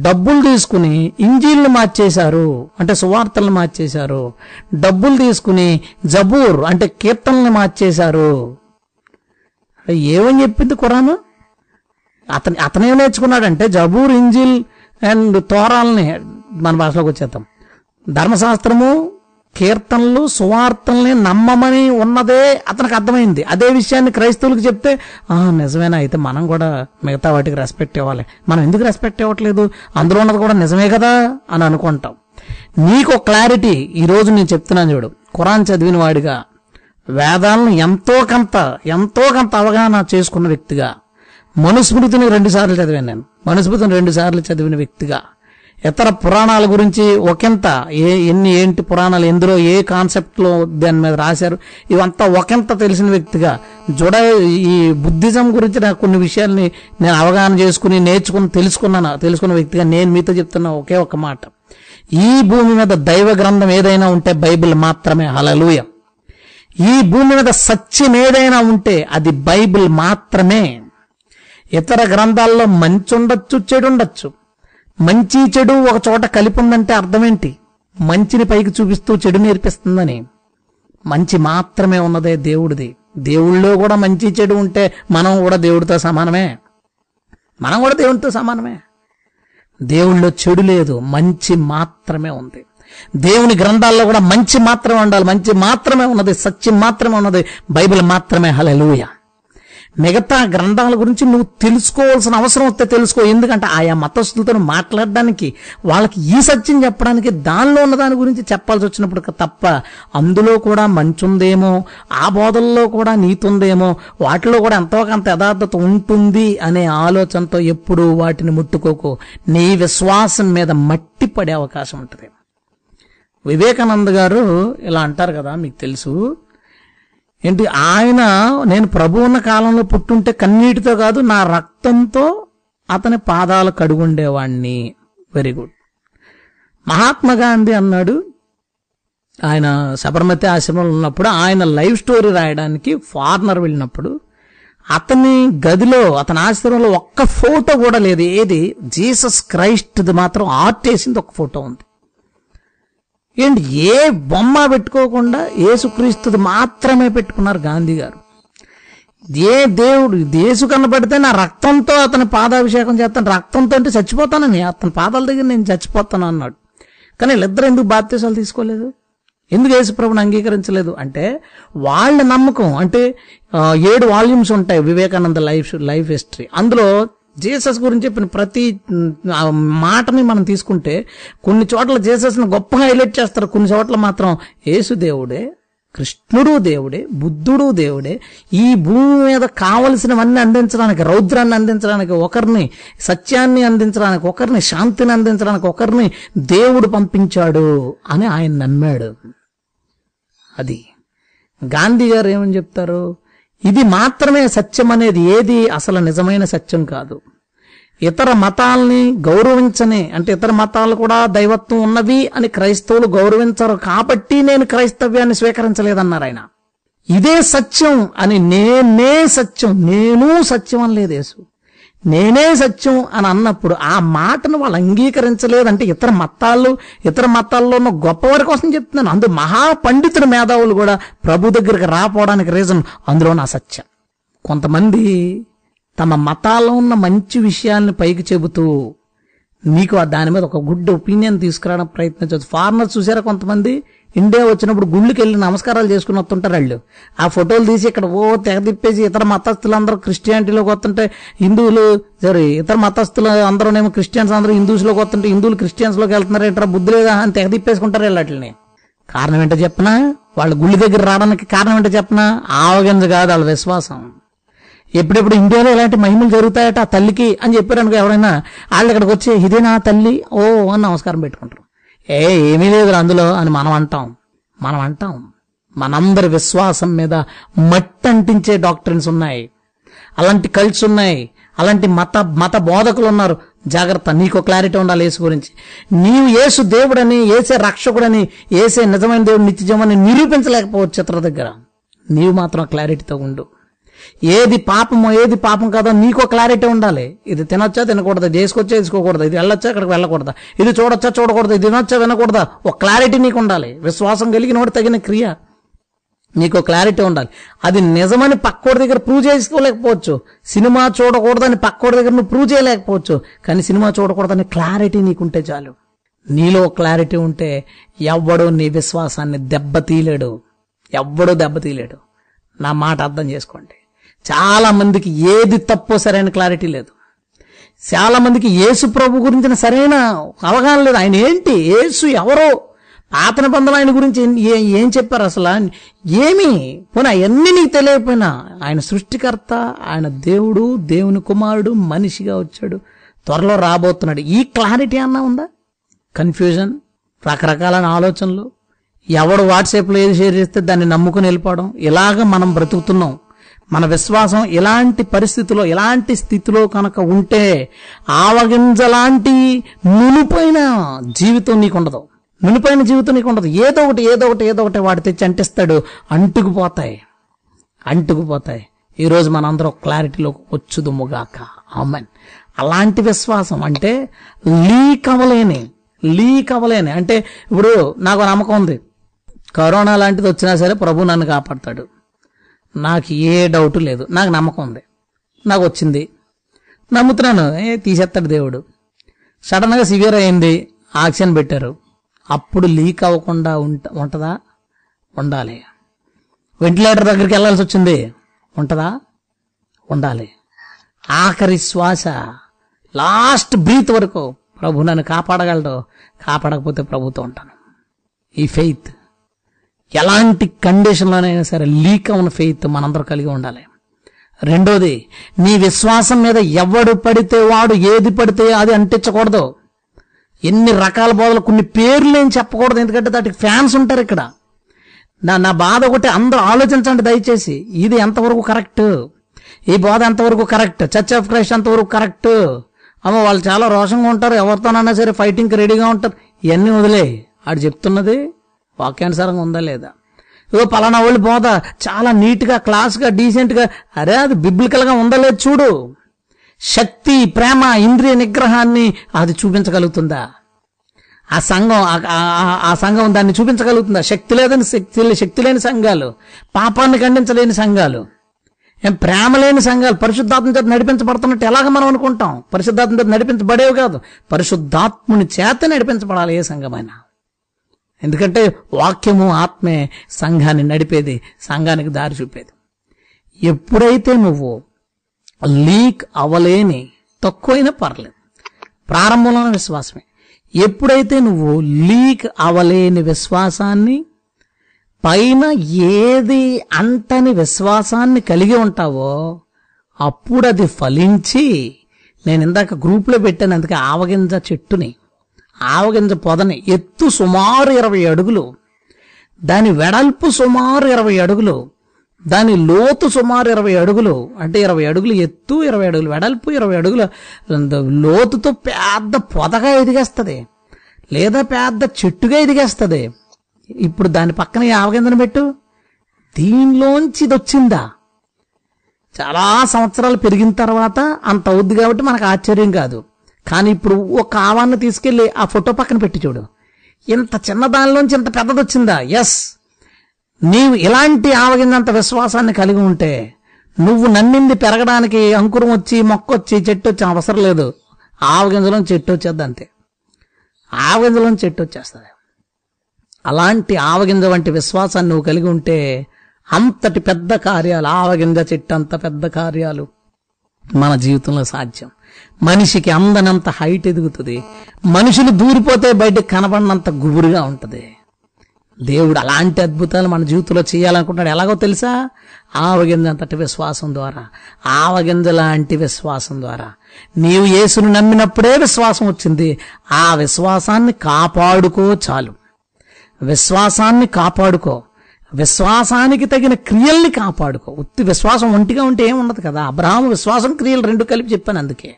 డబ్బులు తీసుకుని ఇంజీల్ని మార్చేశారు అంటే సువార్తలను మార్చేశారు, డబ్బులు తీసుకుని జబూర్ అంటే కీర్తనల్ని మార్చేశారు. ఏమని చెప్పింది ఖురాను? అతనేం నేర్చుకున్నాడంటే జబూర్, ఇంజీల్ అండ్ తోరాలని మన భాషలోకి వచ్చేద్దాం, ధర్మశాస్త్రము, కీర్తనలు, సువార్తల్ని నమ్మమని ఉన్నదే అతనికి అర్థమైంది. అదే విషయాన్ని క్రైస్తవులకు చెప్తే నిజమేనా, అయితే మనం కూడా మిగతా వాటికి రెస్పెక్ట్ ఇవ్వాలి, మనం ఎందుకు రెస్పెక్ట్ ఇవ్వట్లేదు, అందులో ఉన్నది కూడా నిజమే కదా అని అనుకుంటాం. నీకు క్లారిటీ ఈరోజు నేను చెప్తున్నాను చూడు, ఖురాన్ చదివిన వాడిగా, వేదాలను ఎంతో కొంత అవగాహన చేసుకున్న వ్యక్తిగా, మనుస్మృతిని 2 సార్లు చదివాను నేను, మనుస్మృతిని 2 సార్లు చదివిన వ్యక్తిగా, ఇతర పురాణాల గురించి ఒకంత ఏంటి పురాణాలు ఎందులో ఏ కాన్సెప్ట్ లో దాని మీద రాశారు ఇవంతా ఒకంత తెలిసిన వ్యక్తిగా, ఈ బుద్ధిజం గురించి నాకు కొన్ని విషయాల్ని నేను అవగాహన చేసుకుని నేర్చుకుని తెలుసుకున్న వ్యక్తిగా నేను మీతో చెప్తున్న ఒకే ఒక మాట, ఈ భూమి మీద దైవ గ్రంథం ఏదైనా ఉంటే బైబిల్ మాత్రమే. హల్లెలూయా. ఈ భూమి మీద సత్యం ఏదైనా ఉంటే అది బైబిల్ మాత్రమే. ఇతర గ్రంథాల్లో మంచి ఉండొచ్చు, చెడు ఉండొచ్చు. మంచి చెడు ఒక చోట కలిపి ఉందంటే అర్థం ఏంటి? మంచిని పైకి చూపిస్తూ చెడు నేర్పిస్తుందని. మంచి మాత్రమే ఉన్నదే దేవుడిది. దేవుళ్ళో కూడా మంచి చెడు ఉంటే మనం కూడా దేవుడితో సమానమే. మనం కూడా దేవుడితో సమానమే. దేవుళ్ళో చెడు లేదు, మంచి మాత్రమే ఉంది. దేవుని గ్రంథాల్లో కూడా మంచి మాత్రమే ఉండాలి, మంచి మాత్రమే ఉన్నది, సత్యం మాత్రమే ఉన్నది, బైబిల్ మాత్రమే. హల్లెలూయా. మిగతా గ్రంథాల గురించి నువ్వు తెలుసుకోవాల్సిన అవసరం వస్తే తెలుసుకో. ఎందుకంటే ఆయా మతస్థులతో మాట్లాడడానికి, వాళ్ళకి ఈ సత్యం చెప్పడానికి, దానిలో ఉన్న దాని గురించి చెప్పాల్సి వచ్చినప్పుడు తప్ప అందులో కూడా మంచి ఉందేమో, ఆ బోధల్లో కూడా నీతి ఉందేమో, వాటిలో కూడా ఎంతో కొంత యథార్థత ఉంటుంది అనే ఆలోచనతో ఎప్పుడూ వాటిని ముట్టుకోకు. నీ విశ్వాసం మీద మట్టి పడే అవకాశం ఉంటుంది. వివేకానంద గారు ఇలా అంటారు కదా, మీకు తెలుసు ఏంటి? ఆయన, నేను ప్రభు ఉన్న కాలంలో పుట్టుంటే కన్నీటితో కాదు నా రక్తంతో అతని పాదాలు కడుగుండేవాణ్ణి. Very good. మహాత్మా గాంధీ అన్నాడు, ఆయన సబర్మతి ఆశ్రమంలో ఉన్నప్పుడు ఆయన లైవ్ స్టోరీ రాయడానికి ఫారినర్ వెళ్ళినప్పుడు అతని గదిలో, అతని ఆశ్రమంలో ఒక్క ఫోటో కూడా లేదు. ఏది? జీసస్ క్రైస్ట్ది మాత్రం ఆర్ట్ వేసింది ఒక ఫోటో ఉంది. ఏంటి? ఏ బొమ్మ పెట్టుకోకుండా యేసుక్రీస్తుది మాత్రమే పెట్టుకున్నారు గాంధీ గారు. ఏ దేవుడు యేసు కనబడితే నా రక్తంతో అతని పాదాభిషేకం చేస్తాను, రక్తంతో అంటే చచ్చిపోతానని, అతని పాదాల దగ్గర నేను చచ్చిపోతాను అన్నాడు. కానీ వీళ్ళిద్దరు ఎందుకు బాప్తిసాలు తీసుకోలేదు? ఎందుకు యేసుప్రభుని అంగీకరించలేదు? అంటే వాళ్ళ నమ్మకం. అంటే 7 వాల్యూమ్స్ ఉంటాయి వివేకానంద లైఫ్ హిస్టరీ. అందులో జీసస్ గురించి చెప్పిన ప్రతి మాటని మనం తీసుకుంటే కొన్ని చోట్ల జీసస్ని గొప్పగా హైలైట్ చేస్తారు, కొన్ని చోట్ల మాత్రం యేసు దేవుడే, కృష్ణుడు దేవుడే, బుద్ధుడు దేవుడే, ఈ భూమి మీద కావలసినవన్నీ అందించడానికి, రౌద్రాన్ని అందించడానికి ఒకరిని, సత్యాన్ని అందించడానికి ఒకరిని, శాంతిని అందించడానికి ఒకరిని దేవుడు పంపించాడు అని ఆయన నమ్మాడు. అది గాంధీ గారు ఏమని చెప్తారు? ఇది మాత్రమే సత్యం అనేది ఏది అసలు నిజమైన సత్యం కాదు. ఇతర మతాల్ని గౌరవించని, అంటే ఇతర మతాలు కూడా దైవత్వం ఉన్నవి అని క్రైస్తవులు గౌరవించరు కాబట్టి నేను క్రైస్తవ్యాన్ని స్వీకరించలేదన్నారు ఆయన. ఇదే సత్యం అని, నేనే సత్యం, నేను సత్యం అని లేదు యేసు. నేనే సత్యం అని అన్నప్పుడు ఆ మాటను వాళ్ళు అంగీకరించలేదంటే ఇతర మతాల్లో ఉన్న గొప్పవారి కోసం చెప్తున్నాను. అందు మహాపండితుడు, మేధావులు కూడా ప్రభు దగ్గరికి రాపోవడానికి రీజన్ అందులో నా సత్యం. కొంతమంది తమ మతాల్లో ఉన్న మంచి విషయాల్ని పైకి చెబుతూ నీకు దాని మీద ఒక గుడ్ ఒపీనియన్ తీసుకురావడం ప్రయత్నించవచ్చు. ఫారినర్స్ చూసారా, కొంతమంది ఇండియా వచ్చినప్పుడు గుళ్ళకి వెళ్ళి నమస్కారాలు చేసుకుని వస్తుంటారు. వాళ్ళు ఆ ఫోటోలు తీసి ఇక్కడ తెగ తిప్పేసి ఇతర మతస్థులందరూ క్రిస్టియానిటీలోకి వస్తుంటే ఇతర మతస్థులు అందరూనేమో క్రిస్టియన్స్ అందరూ హిందూస్లోకి వస్తుంటే హిందువులు క్రిస్టియన్స్లోకి వెళ్తున్నారు, ఏంటారా బుద్ధి లేదా అని తెగ తిప్పేసుకుంటారు వీళ్ళని. కారణం ఏంటో చెప్పనా? వాళ్ళు గుళ్ళ దగ్గర రావడానికి కారణం ఏంటో చెప్పనా? ఆవగింజ కాదు, వాళ్ళ విశ్వాసం. ఎప్పుడెప్పుడు ఇండియాలో ఇలాంటి మహిమలు జరుగుతాయట ఆ తల్లికి అని చెప్పారనుకో ఎవరైనా, వాళ్ళు ఇక్కడికి వచ్చి ఇదేనా తల్లి ఓ అని నమస్కారం పెట్టుకుంటారు. ఏమీ లేదు అందులో అని మనం అంటాం. మనందరి విశ్వాసం మీద మట్టి అంటించే డాక్టరీన్స్ ఉన్నాయి, అలాంటి కల్ట్స్ ఉన్నాయి, అలాంటి మత బోధకులు ఉన్నారు. జాగ్రత్త, నీకు క్లారిటీ ఉండాలి యేసు గురించి. నీవు యేసు దేవుడని, యేసే రక్షకుడని, యేసే నిజమైన దేవుడు నిత్యజీవని నిరూపించలేకపోవచ్చు ఇతర దగ్గర. నీవు మాత్రం క్లారిటీతో ఉండు. ఏది పాపమో ఏది పాపం కాదో నీకో క్లారిటీ ఉండాలి. ఇది తినొచ్చా తినకూడదా, చేసుకొచ్చా చేసుకోకూడదా, ఇది వెళ్ళొచ్చా ఇక్కడికి వెళ్ళకూడదా, ఇది చూడొచ్చా చూడకూడదా, ఇది వినొచ్చా వినకూడదా, ఒక క్లారిటీ నీకు ఉండాలి. విశ్వాసం కలిగిన వాడు తగిన క్రియ, నీకు క్లారిటీ ఉండాలి. అది నిజమని పక్కోడి దగ్గర ప్రూవ్ చేసుకోలేకపోవచ్చు. సినిమా చూడకూడదని పక్కోడి దగ్గర నువ్వు ప్రూవ్ చేయలేకపోవచ్చు. కానీ సినిమా చూడకూడదని క్లారిటీ నీకుంటే చాలు. నీలో క్లారిటీ ఉంటే ఎవ్వడూ నీ విశ్వాసాన్ని దెబ్బతీయలేడు. నా మాట అర్థం చేసుకోండి. చాలా మందికి ఏది తప్పో సరైన క్లారిటీ లేదు. చాలా మందికి యేసు ప్రభు గురించిన సరైన అవగాహన లేదు. ఆయన ఏంటి, యేసు ఎవరో, పాత నిబంధనలు ఆయన గురించి ఏం చెప్పారు అసలు, ఏమి పోనా అవన్నీ నీకు తెలియకపోయినా ఆయన సృష్టికర్త, ఆయన దేవుడు, దేవుని కుమారుడు, మనిషిగా వచ్చాడు, త్వరలో రాబోతున్నాడు. ఈ క్లారిటీ అన్నా ఉందా? కన్ఫ్యూజన్, రకరకాలైన ఆలోచనలు, ఎవడు వాట్సాప్లో ఏది షేర్ చేస్తే దాన్ని నమ్ముకుని వెళ్ళిపోవడం, ఇలాగ మనం బ్రతుకుతున్నాం. మన విశ్వాసం ఇలాంటి పరిస్థితిలో, ఇలాంటి స్థితిలో కనుక ఉంటే ఆవగింజలాంటి నునుపైన జీవితం నీకుండదు. ఏదో ఒకటి వాడు తెచ్చి అంటిస్తాడు, అంటుకుపోతాయి. ఈరోజు మనందరం క్లారిటీలోకి వచ్చుదుముగాక. ఆమేన్. అలాంటి విశ్వాసం అంటే లీక్ అవ్వలేని అంటే ఇప్పుడు నాకు నమ్మకం ఉంది, కరోనా లాంటిది వచ్చినా సరే ప్రభు నన్ను కాపాడతాడు, నాకు ఏ డౌట్ లేదు, నాకు నమ్మకం ఉంది. నాకు వచ్చింది, నమ్ముతున్నాను, తీసేస్తాడు దేవుడు. సడన్గా సివియర్ అయింది, ఆక్సిజన్ పెట్టారు, అప్పుడు లీక్ అవ్వకుండా ఉంటుందా? ఉండాలి. వెంటిలేటర్ దగ్గరికి వెళ్ళాల్సి వచ్చింది, ఉంటుందా? ఉండాలి. ఆఖరి శ్వాస, లాస్ట్ బ్రీత్ వరకు ప్రభు నన్ను కాపాడగలడు, కాపాడకపోతే ప్రభుతో ఉంటాను. ఈ ఫెయిత్ ఎలాంటి కండిషన్లోనైనా సరే లీక్ అవున ఫెయిత్ మనందరూ కలిగి ఉండాలి. రెండోది, నీ విశ్వాసం మీద ఎవడు పడితే వాడు ఏది పడితే అది అంటించకూడదు. ఎన్ని రకాల బోధలు, కొన్ని పేర్లు ఏం చెప్పకూడదు, ఎందుకంటే దానికి ఫ్యాన్స్ ఉంటారు ఇక్కడ. నా బాధ ఒకటి, అందరూ ఆలోచించండి దయచేసి, ఇది ఎంతవరకు కరెక్ట్, ఈ బోధ ఎంతవరకు కరెక్ట్, చర్చ్ ఆఫ్ క్రైస్ట్ ఎంతవరకు కరెక్ట్. అమ్మ వాళ్ళు చాలా రోషంగా ఉంటారు, ఎవరితోనన్నా సరే ఫైటింగ్కి రెడీగా ఉంటారు, ఇవన్నీ వదిలే. ఆడు చెప్తున్నది వాక్యానుసారంగా ఉందా లేదా? ఇగో పలానా వాళ్ళు బోధ చాలా నీట్గా, క్లాస్గా, డీసెంట్గా, అరే అది బిబ్లికల్గా ఉందా లేదు చూడు. శక్తి, ప్రేమ, ఇంద్రియ నిగ్రహాన్ని అది చూపించగలుగుతుందా? ఆ సంఘం దాన్ని చూపించగలుగుతుందా? శక్తి లేని సంఘాలు, పాపాన్ని ఖండించలేని సంఘాలు, ప్రేమ లేని సంఘాలు, పరిశుద్ధాత్మ చేత నడిపించబడుతున్నట్టు ఎలాగ మనం అనుకుంటాం? పరిశుద్ధాత్మ చేత నడిపించబడేవి కాదు, పరిశుద్ధాత్ముని చేత నడిపించబడాలి ఏ సంఘమైనా. ఎందుకంటే వాక్యము, ఆత్మే సంఘాన్ని నడిపేది, సంఘానికి దారి చూపేది. ఎప్పుడైతే నువ్వు లీక్ అవ్వలేని, తక్కువైనా పర్లేదు, ప్రారంభంలోనే విశ్వాసమే, ఎప్పుడైతే నువ్వు లీక్ అవ్వలేని విశ్వాసాన్ని, పైన ఏది అంటని విశ్వాసాన్ని కలిగి ఉంటావో, అప్పుడు అది ఫలించి, నేను ఇందాక గ్రూప్లో పెట్టాను, అందుకే ఆవగింజ చెట్టుని, ఆవగింజ పొదని, ఎత్తు సుమారు 20 అడుగులు, దాని వెడల్పు సుమారు 20 అడుగులు, దాని లోతు సుమారు 20 అడుగులు, అంటే 20 అడుగులు ఎత్తు, 20 అడుగులు వెడల్పు, 20 అడుగుల లోతుతో పెద్ద పొదగా ఎదిగేస్తుంది, లేదా పెద్ద చెట్టుగా ఎదిగేస్తుంది. ఇప్పుడు దాని పక్కన ఈ ఆవగింజను పెట్టు, దీనిలోంచి ఇది వచ్చిందా? చాలా సంవత్సరాలు పెరిగిన తర్వాత అంత అవుద్ది కాబట్టి మనకు ఆశ్చర్యం కాదు. కానీ ఇప్పుడు ఒక ఆవాన్ని తీసుకెళ్లి ఆ ఫోటో పక్కన పెట్టి చూడు, ఇంత చిన్న దానిలోంచి ఇంత పెద్దది వచ్చిందా? ఎస్. నీవు ఇలాంటి ఆవగింజంత విశ్వాసాన్ని కలిగి ఉంటే, నువ్వు నమ్మింది పెరగడానికి అంకురం వచ్చి, మొక్క వచ్చి, చెట్టు వచ్చి అవసరం లేదు. ఆవగింజలోని చెట్టు వచ్చేది అంతే, ఆవగింజలోని చెట్టు వచ్చేస్తుంది. అలాంటి ఆవగింజ వంటి విశ్వాసాన్ని నువ్వు కలిగి ఉంటే, అంతటి పెద్ద కార్యాలు, ఆవగింజ చెట్టు అంత పెద్ద కార్యాలు మన జీవితంలో సాధ్యం. మనిషికి అందనంత హైట్ ఎదుగుతుంది, మనుషులు దూరిపోతే బయటకు కనబడినంత గుబురుగా ఉంటుంది. దేవుడు అలాంటి అద్భుతాలు మన జీవితంలో చేయాలనుకుంటున్నాడు. ఎలాగో తెలుసా? ఆవగింజ అంతటి విశ్వాసం ద్వారా, ఆవగింజ లాంటి విశ్వాసం ద్వారా. నీవు యేసును నమ్మినప్పుడే విశ్వాసం వచ్చింది. ఆ విశ్వాసాన్ని కాపాడుకో చాలు. విశ్వాసాన్ని కాపాడుకో, విశ్వాసానికి తగిన క్రియల్ని కాపాడుకో. ఉత్తి విశ్వాసం ఒంటిగా ఉంటే ఏముండదు కదా. అబ్రహాము విశ్వాసం, క్రియలు రెండు కలిపి చెప్పాను. అందుకే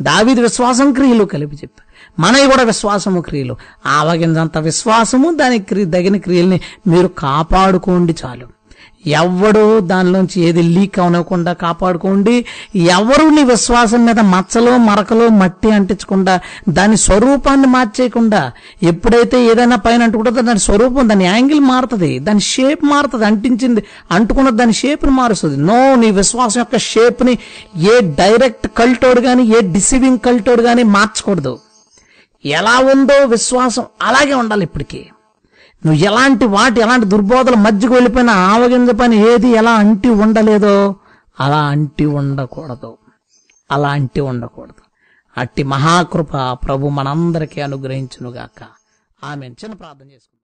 దావీదు విశ్వాసం, క్రియలు కలిపి చెప్పాను. మనవి కూడా విశ్వాసము, క్రియలు. ఆవగింజంత విశ్వాసము, దానికి తగిన క్రియల్ని మీరు కాపాడుకోండి చాలు. ఎవడు దానిలోంచి ఏది లీక్ అవనకుండా కాపాడుకోండి. ఎవరు నీ విశ్వాసం మీద మచ్చలో, మరకలో, మట్టి అంటించకుండా, దాని స్వరూపాన్ని మార్చేయకుండా. ఎప్పుడైతే ఏదైనా పైన అంటుకుంటుందో దాని స్వరూపం, దాని యాంగిల్ మారుతుంది, దాని షేప్ మారుతుంది. అంటించింది అంటుకున్న దాని షేప్ని మారుస్తుంది. నో, నీ విశ్వాసం యొక్క షేప్ని ఏ డైరెక్ట్ కల్టోడు కానీ, ఏ డిసీవింగ్ కల్టోడు కానీ మార్చకూడదు. ఎలా ఉందో విశ్వాసం అలాగే ఉండాలి. ఇప్పటికీ నువ్వు ఎలాంటి దుర్బోధల మధ్యకు వెళ్ళిపోయిన ఆవగింజ పని ఏది ఎలా అంటి ఉండలేదో అలా అంటి ఉండకూడదు. అట్టి మహాకృప ప్రభు మనందరికీ అనుగ్రహించునుగాక. ఆమేన్. చిన్న ప్రార్థన చేసుకుందాం.